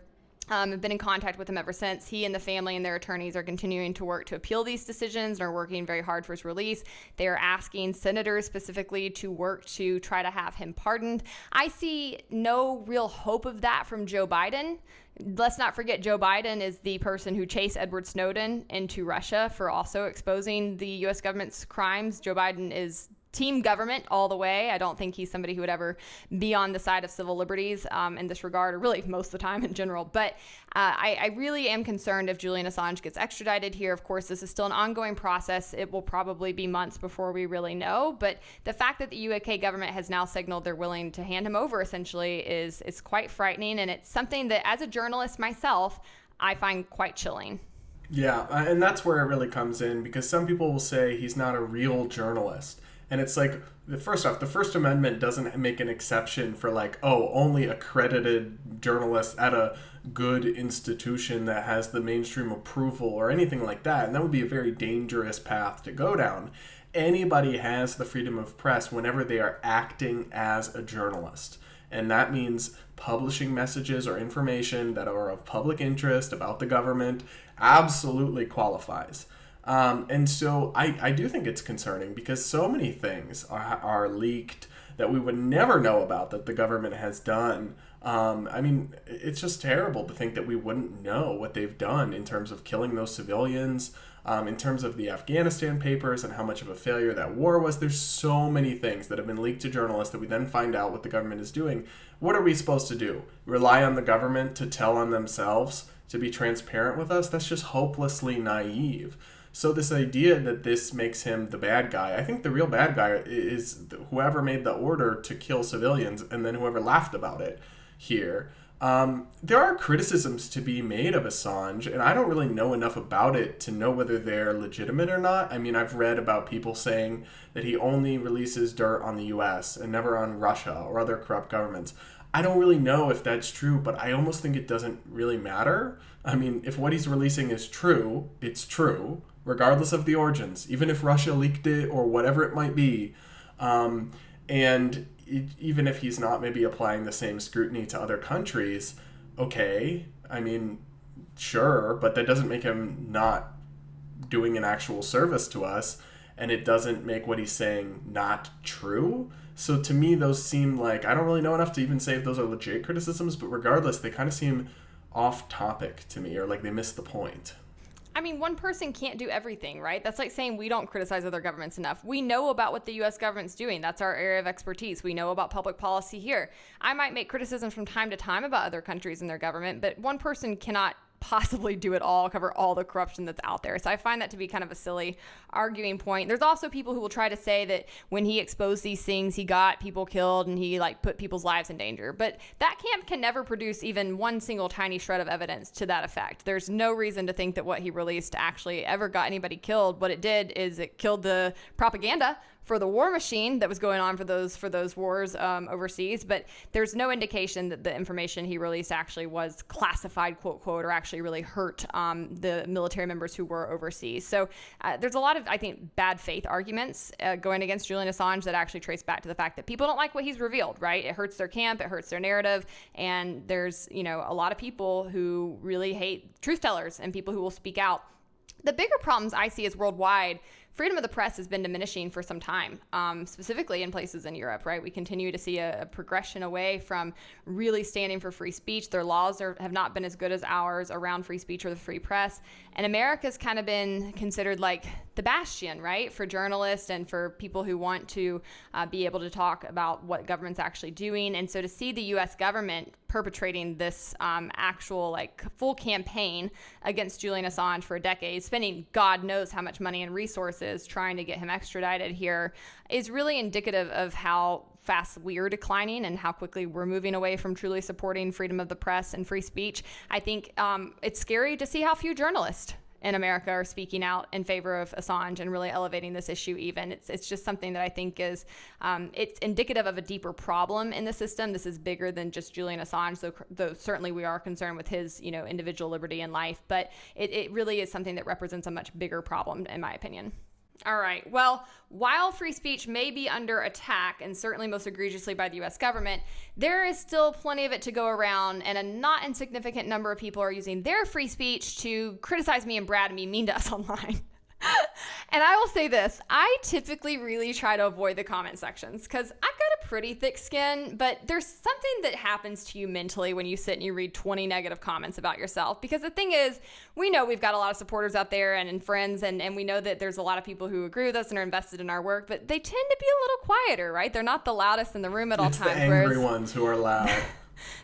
I've been in contact with him ever since. He and the family and their attorneys are continuing to work to appeal these decisions and are working very hard for his release. They are asking senators specifically to work to try to have him pardoned. I see no real hope of that from Joe Biden. Let's not forget Joe Biden is the person who chased Edward Snowden into Russia for also exposing the U.S. government's crimes. Joe Biden is team government all the way. I don't think he's somebody who would ever be on the side of civil liberties in this regard, or really most of the time in general. But I really am concerned if Julian Assange gets extradited here. Of course, this is still an ongoing process. It will probably be months before we really know. But the fact that the UK government has now signaled they're willing to hand him over essentially is quite frightening. And it's something that as a journalist myself, I find quite chilling. Yeah, and that's where it really comes in, because some people will say he's not a real journalist. And it's like, first off, the First Amendment doesn't make an exception for only accredited journalists at a good institution that has the mainstream approval or anything like that. And that would be a very dangerous path to go down. Anybody has the freedom of press whenever they are acting as a journalist. And that means publishing messages or information that are of public interest about the government absolutely qualifies. And so I do think it's concerning because so many things are leaked that we would never know about that the government has done. It's just terrible to think that we wouldn't know what they've done in terms of killing those civilians, in terms of the Afghanistan papers and how much of a failure that war was. There's so many things that have been leaked to journalists that we then find out what the government is doing. What are we supposed to do? Rely on the government to tell on themselves, to be transparent with us? That's just hopelessly naive. So this idea that this makes him the bad guy, I think the real bad guy is whoever made the order to kill civilians and then whoever laughed about it here. There are criticisms to be made of Assange, and I don't really know enough about it to know whether they're legitimate or not. I mean, I've read about people saying that he only releases dirt on the US and never on Russia or other corrupt governments. I don't really know if that's true, but I almost think it doesn't really matter. I mean, if what he's releasing is true, it's true, regardless of the origins, even if Russia leaked it or whatever it might be. Even if he's not maybe applying the same scrutiny to other countries, okay, I mean, sure, but that doesn't make him not doing an actual service to us, and it doesn't make what he's saying not true. So to me, those seem like, I don't really know enough to even say if those are legit criticisms, but regardless, they kind of seem off topic to me, or like they miss the point. I mean, one person can't do everything, right? That's like saying we don't criticize other governments enough. We know about what the U.S. government's doing. That's our area of expertise. We know about public policy here. I might make criticisms from time to time about other countries and their government, but one person cannot possibly do it all, cover all the corruption that's out there. So I find that to be kind of a silly arguing point. There's also people who will try to say that when he exposed these things, he got people killed and he like put people's lives in danger. But that camp can never produce even one single tiny shred of evidence to that effect. There's no reason to think that what he released actually ever got anybody killed. What it did is it killed the propaganda for the war machine that was going on for those wars overseas, but there's no indication that the information he released actually was classified, quote, quote, or actually really hurt the military members who were overseas. So there's a lot of, I think, bad faith arguments going against Julian Assange that actually trace back to the fact that people don't like what he's revealed, right? It hurts their camp, it hurts their narrative, and there's, a lot of people who really hate truth tellers and people who will speak out. The bigger problems I see is worldwide. Freedom of the press has been diminishing for some time, specifically in places in Europe, right? We continue to see a progression away from really standing for free speech. Their laws have not been as good as ours around free speech or the free press. And America's kind of been considered like the bastion, right, for journalists and for people who want to be able to talk about what government's actually doing. And so to see the U.S. government perpetrating this actual like full campaign against Julian Assange for a decade, spending God knows how much money and resources trying to get him extradited here, is really indicative of how fast we're declining and how quickly we're moving away from truly supporting freedom of the press and free speech. I think it's scary to see how few journalists in America are speaking out in favor of Assange and really elevating this issue even. It's just something that I think is, it's indicative of a deeper problem in the system. This is bigger than just Julian Assange, though certainly we are concerned with his, individual liberty in life, but it really is something that represents a much bigger problem, in my opinion. All right. Well, while free speech may be under attack, and certainly most egregiously by the U.S. government, there is still plenty of it to go around, and a not insignificant number of people are using their free speech to criticize me and Brad and be mean to us online. And I will say this, I typically really try to avoid the comment sections because I've got a pretty thick skin, but there's something that happens to you mentally when you sit and you read 20 negative comments about yourself. Because the thing is, we know we've got a lot of supporters out there and friends, and we know that there's a lot of people who agree with us and are invested in our work, but they tend to be a little quieter, right? They're not the loudest in the room at all times. It's the angry ones who are loud.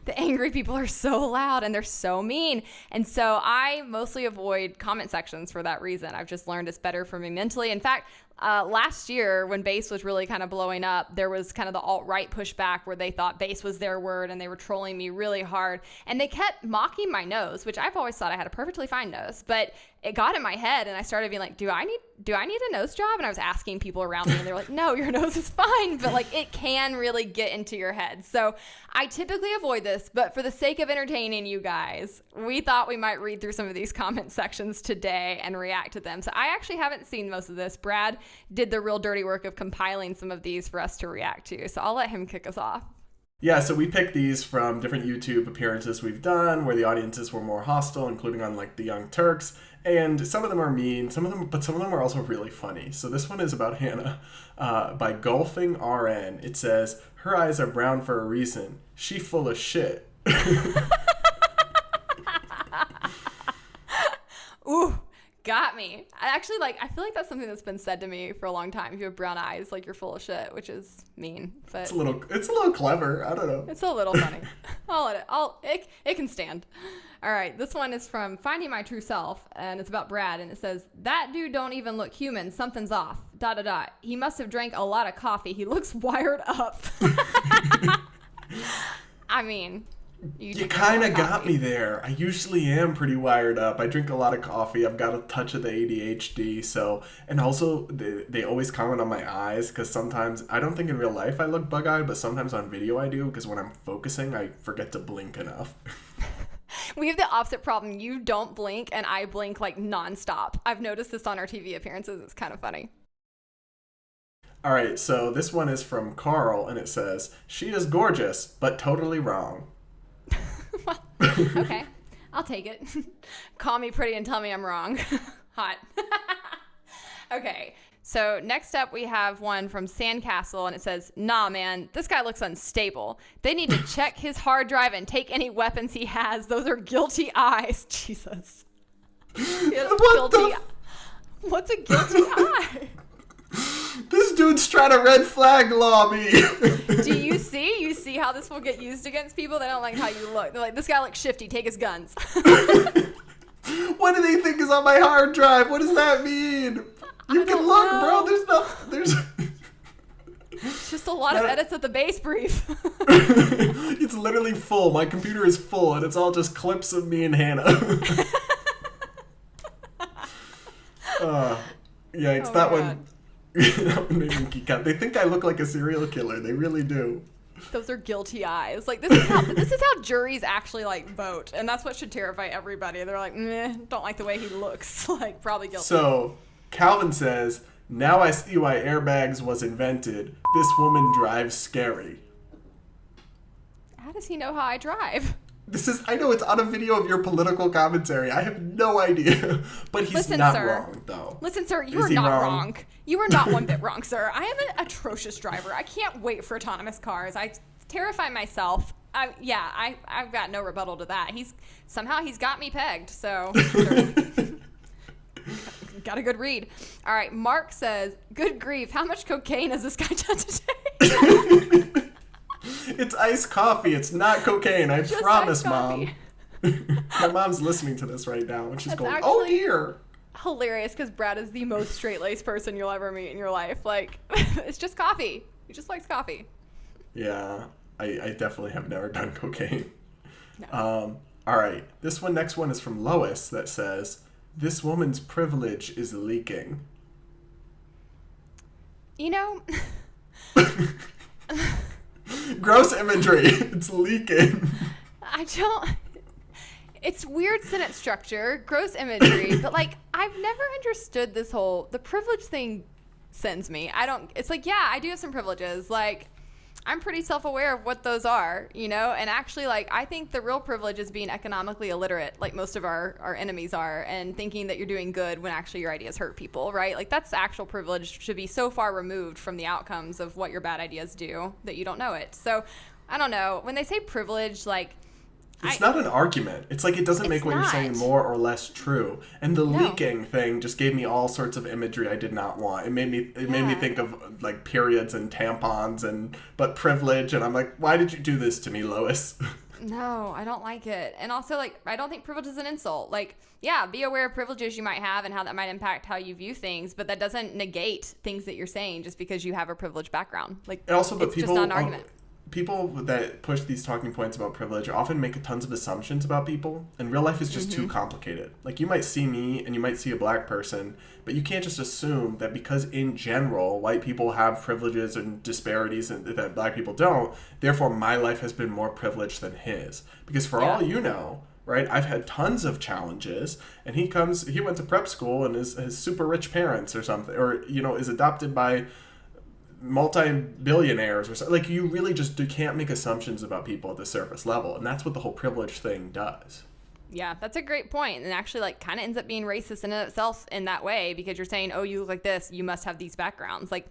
The angry people are so loud and they're so mean. And so I mostly avoid comment sections for that reason. I've just learned it's better for me mentally. In fact, last year when base was really kind of blowing up, there was kind of the alt-right pushback where they thought base was their word and they were trolling me really hard. And they kept mocking my nose, which I've always thought I had a perfectly fine nose, but it got in my head and I started being like, do I need a nose job? And I was asking people around me and they were like, no, your nose is fine. But like it can really get into your head. So I typically avoid this, but for the sake of entertaining you guys, we thought we might read through some of these comment sections today and react to them. So I actually haven't seen most of this. Brad did the real dirty work of compiling some of these for us to react to. So I'll let him kick us off. Yeah, so we picked these from different YouTube appearances we've done where the audiences were more hostile, including on like the Young Turks. And some of them are mean, some of them are also really funny. So this one is about Hannah by Golfing RN. It says, her eyes are brown for a reason. She full of shit. Ooh, got me. I feel like that's something that's been said to me for a long time. If you have brown eyes, like you're full of shit, which is mean, but it's a little clever. I don't know. It's a little funny. It can stand. All right, this one is from Finding My True Self, and it's about Brad, and it says, that dude don't even look human. Something's off. ... He must have drank a lot of coffee. He looks wired up. I mean, you kind of got me there. I usually am pretty wired up. I drink a lot of coffee. I've got a touch of the ADHD. So, and also they always comment on my eyes because sometimes I don't think in real life I look bug-eyed, but sometimes on video I do because when I'm focusing, I forget to blink enough. We have the opposite problem. You don't blink and I blink like nonstop. I've noticed this on our TV appearances. It's kind of funny. All right, so this one is from Carl, and it says, she is gorgeous, but totally wrong. Well, okay, I'll take it. Call me pretty and tell me I'm wrong. Hot. Okay, so next up we have one from Sandcastle, and it says, nah, man, this guy looks unstable. They need to check his hard drive and take any weapons he has. Those are guilty eyes. Jesus. What's a guilty eye? This dude's trying to red flag law me. Do you see? You see how this will get used against people? They don't like how you look. They're like, this guy looks shifty. Take his guns. What do they think is on my hard drive? What does that mean? You can look, bro. There's It's just a lot of edits at the base brief. It's literally full. My computer is full, and it's all just clips of me and Hannah. Yikes, that one. That one made me geek out. They think I look like a serial killer. They really do. Those are guilty eyes. Like, this is how juries actually like vote, and that's what should terrify everybody. They're like, meh, don't like the way he looks. Like, probably guilty. So Calvin says, now I see why airbags was invented. This woman drives scary. How does he know how I drive? I know it's on a video of your political commentary. I have no idea. But he's not wrong, though. Listen, sir, you are not wrong. You are not one bit wrong, sir. I am an atrocious driver. I can't wait for autonomous cars. I terrify myself. I've got no rebuttal to that. He's got me pegged, so got a good read. All right, Mark says, good grief, how much cocaine has this guy done today? It's iced coffee. It's not cocaine. I Just promise, Mom. My mom's listening to this right now, and she's going, oh, dear. Hilarious, because Brad is the most straight-laced person you'll ever meet in your life. Like, it's just coffee. He just likes coffee. Yeah, I definitely have never done cocaine. No. All right. Next one is from Lois that says, this woman's privilege is leaking. You know... Gross imagery. It's leaking. It's weird sentence structure, gross imagery, but like I've never understood the privilege thing sends me. It's like, yeah, I do have some privileges. Like I'm pretty self-aware of what those are, you know? And actually, like, I think the real privilege is being economically illiterate, like most of our enemies are, and thinking that you're doing good when actually your ideas hurt people, right? Like, that's actual privilege, should be so far removed from the outcomes of what your bad ideas do that you don't know it. So, I don't know. When they say privilege, like... It's not an argument. It's like it doesn't make what you're saying more or less true. And the leaking thing just gave me all sorts of imagery I did not want. It made me think of like periods and tampons but privilege, and I'm like, why did you do this to me, Lois? No, I don't like it. And also, like, I don't think privilege is an insult. Like, yeah, be aware of privileges you might have and how that might impact how you view things, but that doesn't negate things that you're saying just because you have a privileged background. Like, it's just not an argument. People that push these talking points about privilege often make tons of assumptions about people, and real life is just too complicated. Like, you might see me and you might see a black person, but you can't just assume that because in general white people have privileges and disparities and that black people don't, therefore my life has been more privileged than his. Because for all you know, right, I've had tons of challenges, and he went to prep school and has super rich parents or something, or, you know, is adopted by multi-billionaires or something. Like, you really just can't make assumptions about people at the surface level, and that's what the whole privilege thing does. Yeah, that's a great point, and actually, like, kind of ends up being racist in itself in that way, because you're saying, oh, you look like this, you must have these backgrounds, like,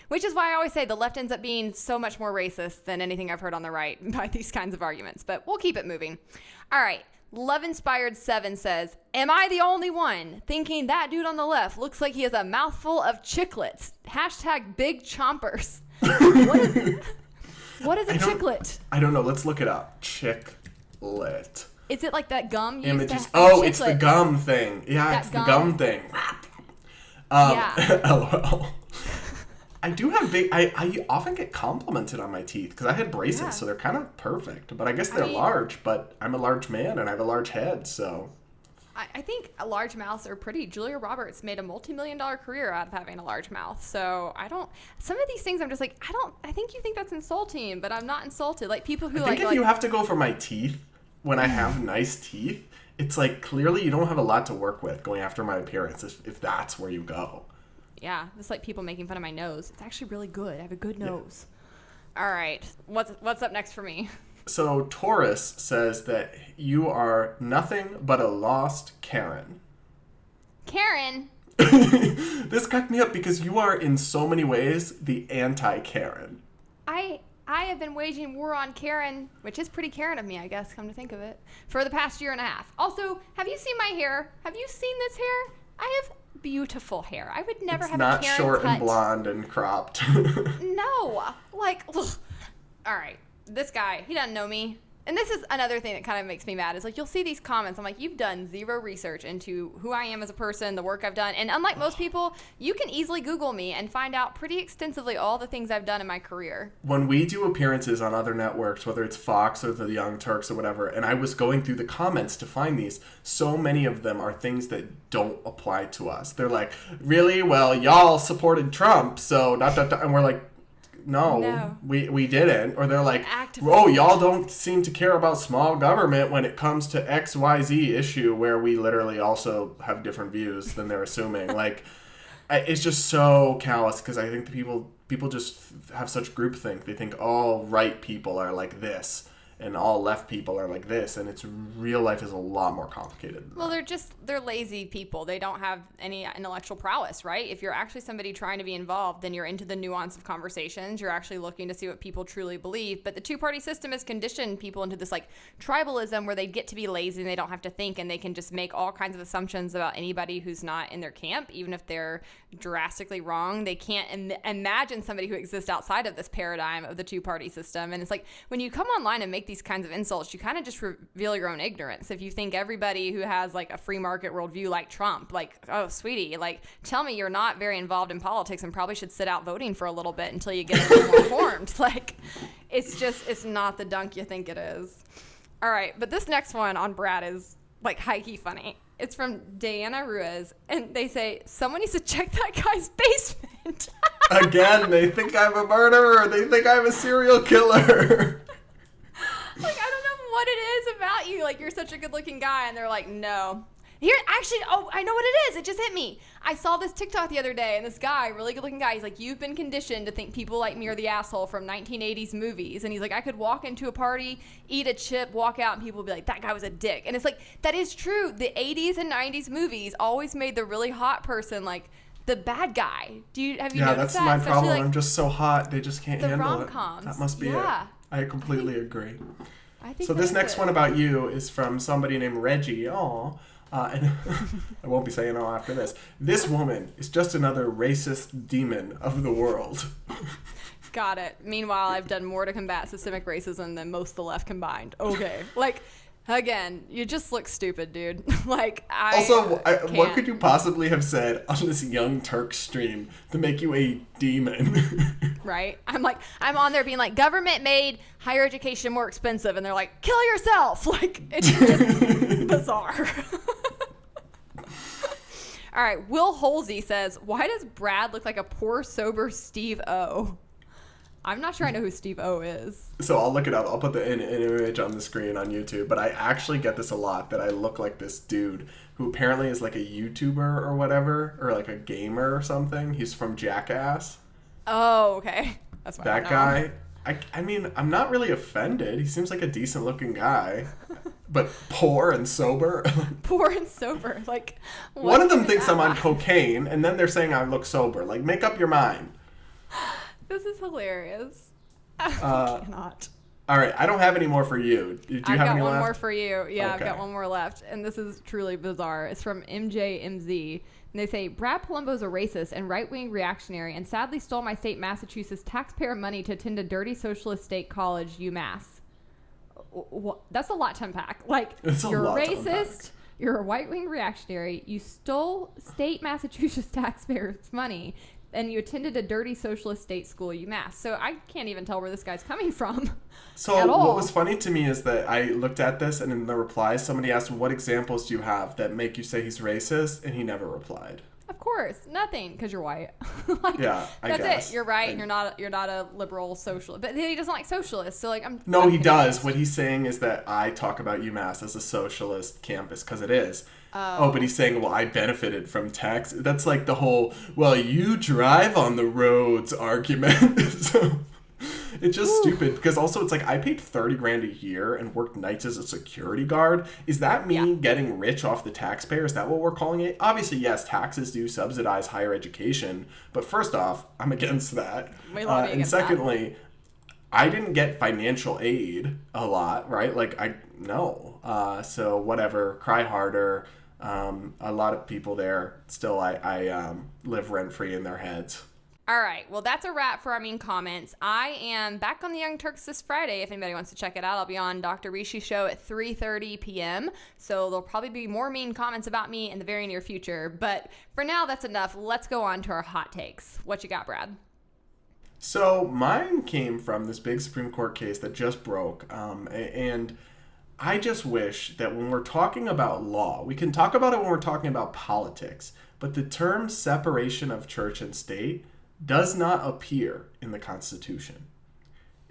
which is why I always say the left ends up being so much more racist than anything I've heard on the right by these kinds of arguments. But we'll keep it moving. All right, Love Inspired 7 says, am I the only one thinking that dude on the left looks like he has a mouthful of chiclets? Hashtag big chompers. What is a chiclet? I don't know. Let's look it up. Chiclet. Is it like that gum you Images. used to Oh, it's the gum thing. Yeah, That it's gum. the gum thing. Yeah. LOL. I do have I often get complimented on my teeth because I had braces, Yeah. so they're kind of perfect. But I guess they're large, but I'm a large man and I have a large head, so. I think large mouths are pretty. Julia Roberts made a multi-million-dollar career out of having a large mouth. So some of these things I'm just like, I think you think that's insulting, but I'm not insulted. Like people who I think if you have to go for my teeth, when I have nice teeth, it's like clearly you don't have a lot to work with going after my appearance if that's where you go. Yeah, it's like people making fun of my nose. It's actually really good. I have a good nose. Yeah. All right. What's up next for me? So Taurus says that you are nothing but a lost Karen. Karen? This cracked me up because you are in so many ways the anti-Karen. I have been waging war on Karen, which is pretty Karen of me, I guess, come to think of it, for the past year and a half. Also, have you seen my hair? Have you seen this hair? I have beautiful hair. I would never have a Karen It's not short cut. and blonde and cropped. No. Like, ugh. All right. This guy, he doesn't know me. And this is another thing that kind of makes me mad is like you'll see these comments. I'm like, you've done zero research into who I am as a person, the work I've done. And unlike most people, you can easily Google me and find out pretty extensively all the things I've done in my career. When we do appearances on other networks, whether it's Fox or the Young Turks or whatever, and I was going through the comments to find these, so many of them are things that don't apply to us. They're like, really? Well, y'all supported Trump, so ... And we're like, No, we didn't. Or they're like, oh, y'all don't seem to care about small government when it comes to XYZ issue where we literally also have different views than they're assuming. Like, it's just so callous because I think the people just have such groupthink. They think all right people are like this and all left people are like this, and it's real life is a lot more complicated. Well, they're lazy people. They don't have any intellectual prowess, right? If you're actually somebody trying to be involved, then you're into the nuance of conversations. You're actually looking to see what people truly believe. But the two-party system has conditioned people into this like tribalism where they get to be lazy and they don't have to think and they can just make all kinds of assumptions about anybody who's not in their camp, even if they're drastically wrong. They can't imagine somebody who exists outside of this paradigm of the two-party system. And it's like when you come online and make these kinds of insults, you kind of just reveal your own ignorance. If you think everybody who has like a free market worldview like Trump, like, oh, sweetie, like, tell me you're not very involved in politics and probably should sit out voting for a little bit until you get a little more informed. Like, it's not the dunk you think it is. All right, but this next one on Brad is like high-key funny. It's from Diana Ruiz, and they say, someone needs to check that guy's basement. Again, they think I'm a murderer. They think I'm a serial killer. Like, I don't know what it is about you. Like, you're such a good-looking guy. And they're like, no. Here, actually, oh, I know what it is. It just hit me. I saw this TikTok the other day, and this guy, really good-looking guy, he's like, you've been conditioned to think people like me are the asshole from 1980s movies. And he's like, I could walk into a party, eat a chip, walk out, and people would be like, that guy was a dick. And it's like, that is true. The 80s and 90s movies always made the really hot person, like, the bad guy. Have you noticed that? Yeah, that's my Especially, problem. like, I'm just so hot. They just can't the handle rom-coms. it. That must be it. I completely agree. I think so this next one about you is from somebody named Reggie. Aw. And I won't be saying all after this. This woman is just another racist demon of the world. Got it. Meanwhile, I've done more to combat systemic racism than most of the left combined. Okay. Like, again, you just look stupid, dude. Like, what could you possibly have said on this Young Turk stream to make you a demon? Right? I'm on there being like, government made higher education more expensive. And they're like, kill yourself. Like, it's just bizarre. All right. Will Holsey says, why does Brad look like a poor, sober Steve O? I'm not sure I know who Steve O is. So I'll look it up. I'll put the image on the screen on YouTube. But I actually get this a lot, that I look like this dude who apparently is like a YouTuber or whatever, or like a gamer or something. He's from Jackass. Oh, okay. That's why that guy. I mean, I'm not really offended. He seems like a decent looking guy. But poor and sober. Poor and sober. Like, one of them thinks I'm on cocaine, and then they're saying I look sober. Like, make up your mind. This is hilarious. I cannot. All right, I don't have any more for you. Do you have any left? I've got one more for you. Yeah, Okay. I've got one more left. And this is truly bizarre. It's from MJMZ. And they say, Brad Polumbo's a racist and right-wing reactionary and sadly stole my state Massachusetts taxpayer money to attend a dirty socialist state college, UMass. That's a lot to unpack. Like, you're a racist, you're a right-wing reactionary, you stole state Massachusetts taxpayers' money, and you attended a dirty socialist state school, UMass. So I can't even tell where this guy's coming from. So what was funny to me is that I looked at this, and in the replies, somebody asked, what examples do you have that make you say he's racist? And he never replied. Of course, nothing, because you're white. That's it. You're right, and you're not a liberal socialist. But he doesn't like socialists, so like I'm. No, I'm he confused. does. What he's saying is that I talk about UMass as a socialist campus because it is. Oh, but he's saying, well, I benefited from tax. That's like the whole, well, you drive on the roads argument. So it's just stupid because also it's like I paid $30,000 a year and worked nights as a security guard. Is that me getting rich off the taxpayer? Is that what we're calling it? Obviously, yes, taxes do subsidize higher education. But first off, I'm against that. And secondly, I didn't get financial aid a lot, right? Like, so whatever, cry harder. A lot of people there still, I live rent-free in their heads. All right. Well, that's a wrap for our mean comments. I am back on the Young Turks this Friday. If anybody wants to check it out, I'll be on Dr. Rishi's show at 3:30 p.m. So there'll probably be more mean comments about me in the very near future. But for now, that's enough. Let's go on to our hot takes. What you got, Brad? So mine came from this big Supreme Court case that just broke. And I just wish that when we're talking about law, we can talk about it when we're talking about politics. But the term separation of church and state does not appear in the Constitution.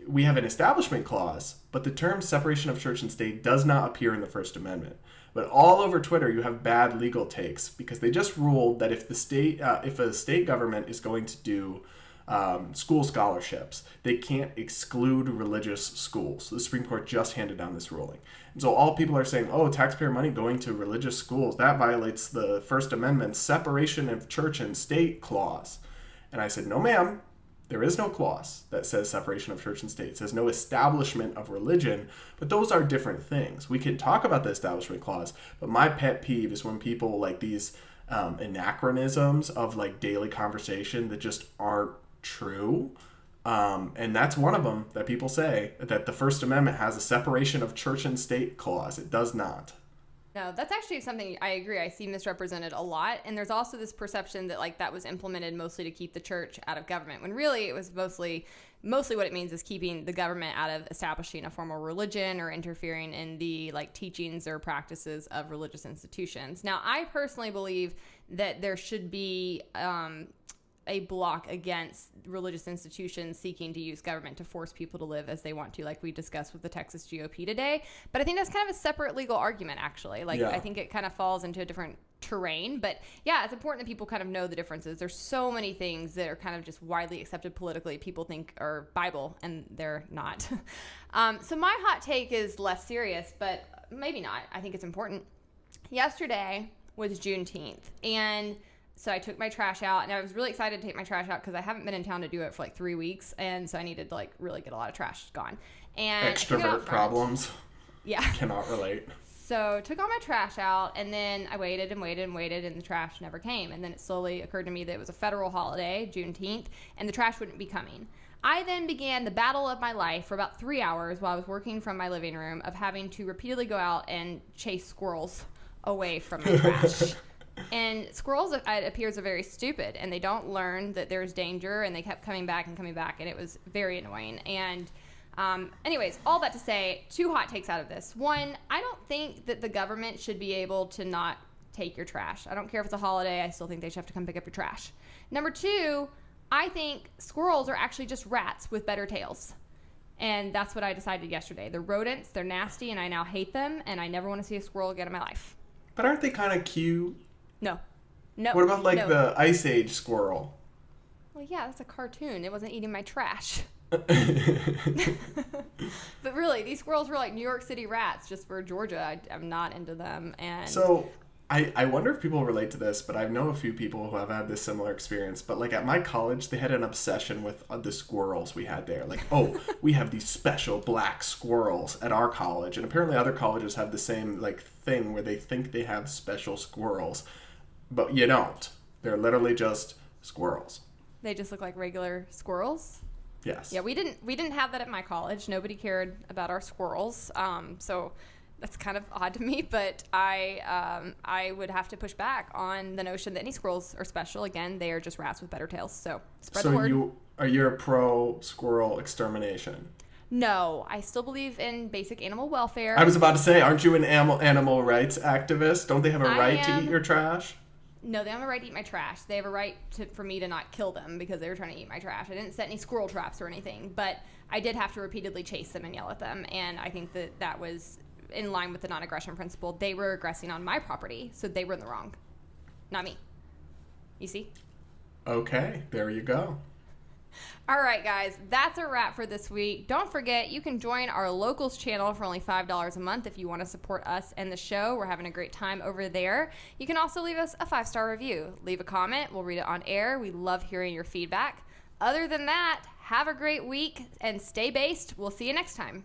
We have an establishment clause, but the term separation of church and state does not appear in the First Amendment. But all over Twitter, you have bad legal takes because they just ruled that if a state government is going to do school scholarships, they can't exclude religious schools. The Supreme Court just handed down this ruling. And so all people are saying, oh, taxpayer money going to religious schools, that violates the First Amendment's separation of church and state clause. And I said, no, ma'am, there is no clause that says separation of church and state. It says no establishment of religion, but those are different things. We can talk about the establishment clause, but my pet peeve is when people like these anachronisms of like daily conversation that just aren't true. And that's one of them that people say that the First Amendment has a separation of church and state clause. It does not. No, that's actually something I agree. I see misrepresented a lot. And there's also this perception that like that was implemented mostly to keep the church out of government, when really it was mostly what it means is keeping the government out of establishing a formal religion or interfering in the like teachings or practices of religious institutions. Now, I personally believe that there should be a block against religious institutions seeking to use government to force people to live as they want to, like we discussed with the Texas GOP today. But I think that's kind of a separate legal argument, actually. I think it kind of falls into a different terrain. But yeah, it's important that people kind of know the differences. There's so many things that are kind of just widely accepted politically people think are Bible, and they're not. So my hot take is less serious, but maybe not. I think it's important. Yesterday was Juneteenth, and so I took my trash out, and I was really excited to take my trash out because I haven't been in town to do it for like 3 weeks, and so I needed to like really get a lot of trash gone. And extrovert problems. Yeah. Cannot relate. So took all my trash out, and then I waited and waited and waited, and the trash never came. And then it slowly occurred to me that it was a federal holiday, Juneteenth, and the trash wouldn't be coming. I then began the battle of my life for about 3 hours while I was working from my living room of having to repeatedly go out and chase squirrels away from my trash. And squirrels, it appears, are very stupid, and they don't learn that there's danger, and they kept coming back, and it was very annoying. And anyways, all that to say, 2 hot takes out of this. 1, I don't think that the government should be able to not take your trash. I don't care if it's a holiday. I still think they should have to come pick up your trash. Number 2, I think squirrels are actually just rats with better tails. And that's what I decided yesterday. They're rodents, they're nasty, and I now hate them, and I never want to see a squirrel again in my life. But aren't they kind of cute? No. What about the Ice Age squirrel? Well, yeah, that's a cartoon. It wasn't eating my trash. But really, these squirrels were like New York City rats just for Georgia. I'm not into them. And so I wonder if people relate to this, but I know a few people who have had this similar experience. But like at my college, they had an obsession with the squirrels we had there. Like, oh, we have these special black squirrels at our college. And apparently other colleges have the same like thing where they think they have special squirrels. But you don't. They're literally just squirrels. They just look like regular squirrels. Yes. Yeah, we didn't have that at my college. Nobody cared about our squirrels. So that's kind of odd to me, but I would have to push back on the notion that any squirrels are special. Again, they are just rats with better tails. So spread the word. So you're pro squirrel extermination? No, I still believe in basic animal welfare. I was about to say, aren't you an animal rights activist? Don't they have a right to eat your trash? No, they have a right to eat my trash. They have a right for me to not kill them because they were trying to eat my trash. I didn't set any squirrel traps or anything, but I did have to repeatedly chase them and yell at them, and I think that was in line with the non-aggression principle. They were aggressing on my property, so they were in the wrong, not me. You see? Okay, there you go. All right, guys, that's a wrap for this week. Don't forget, you can join our locals channel for only $5 a month if you want to support us and the show. We're having a great time over there. You can also leave us a 5-star review. Leave a comment. We'll read it on air. We love hearing your feedback. Other than that, have a great week and stay based. We'll see you next time.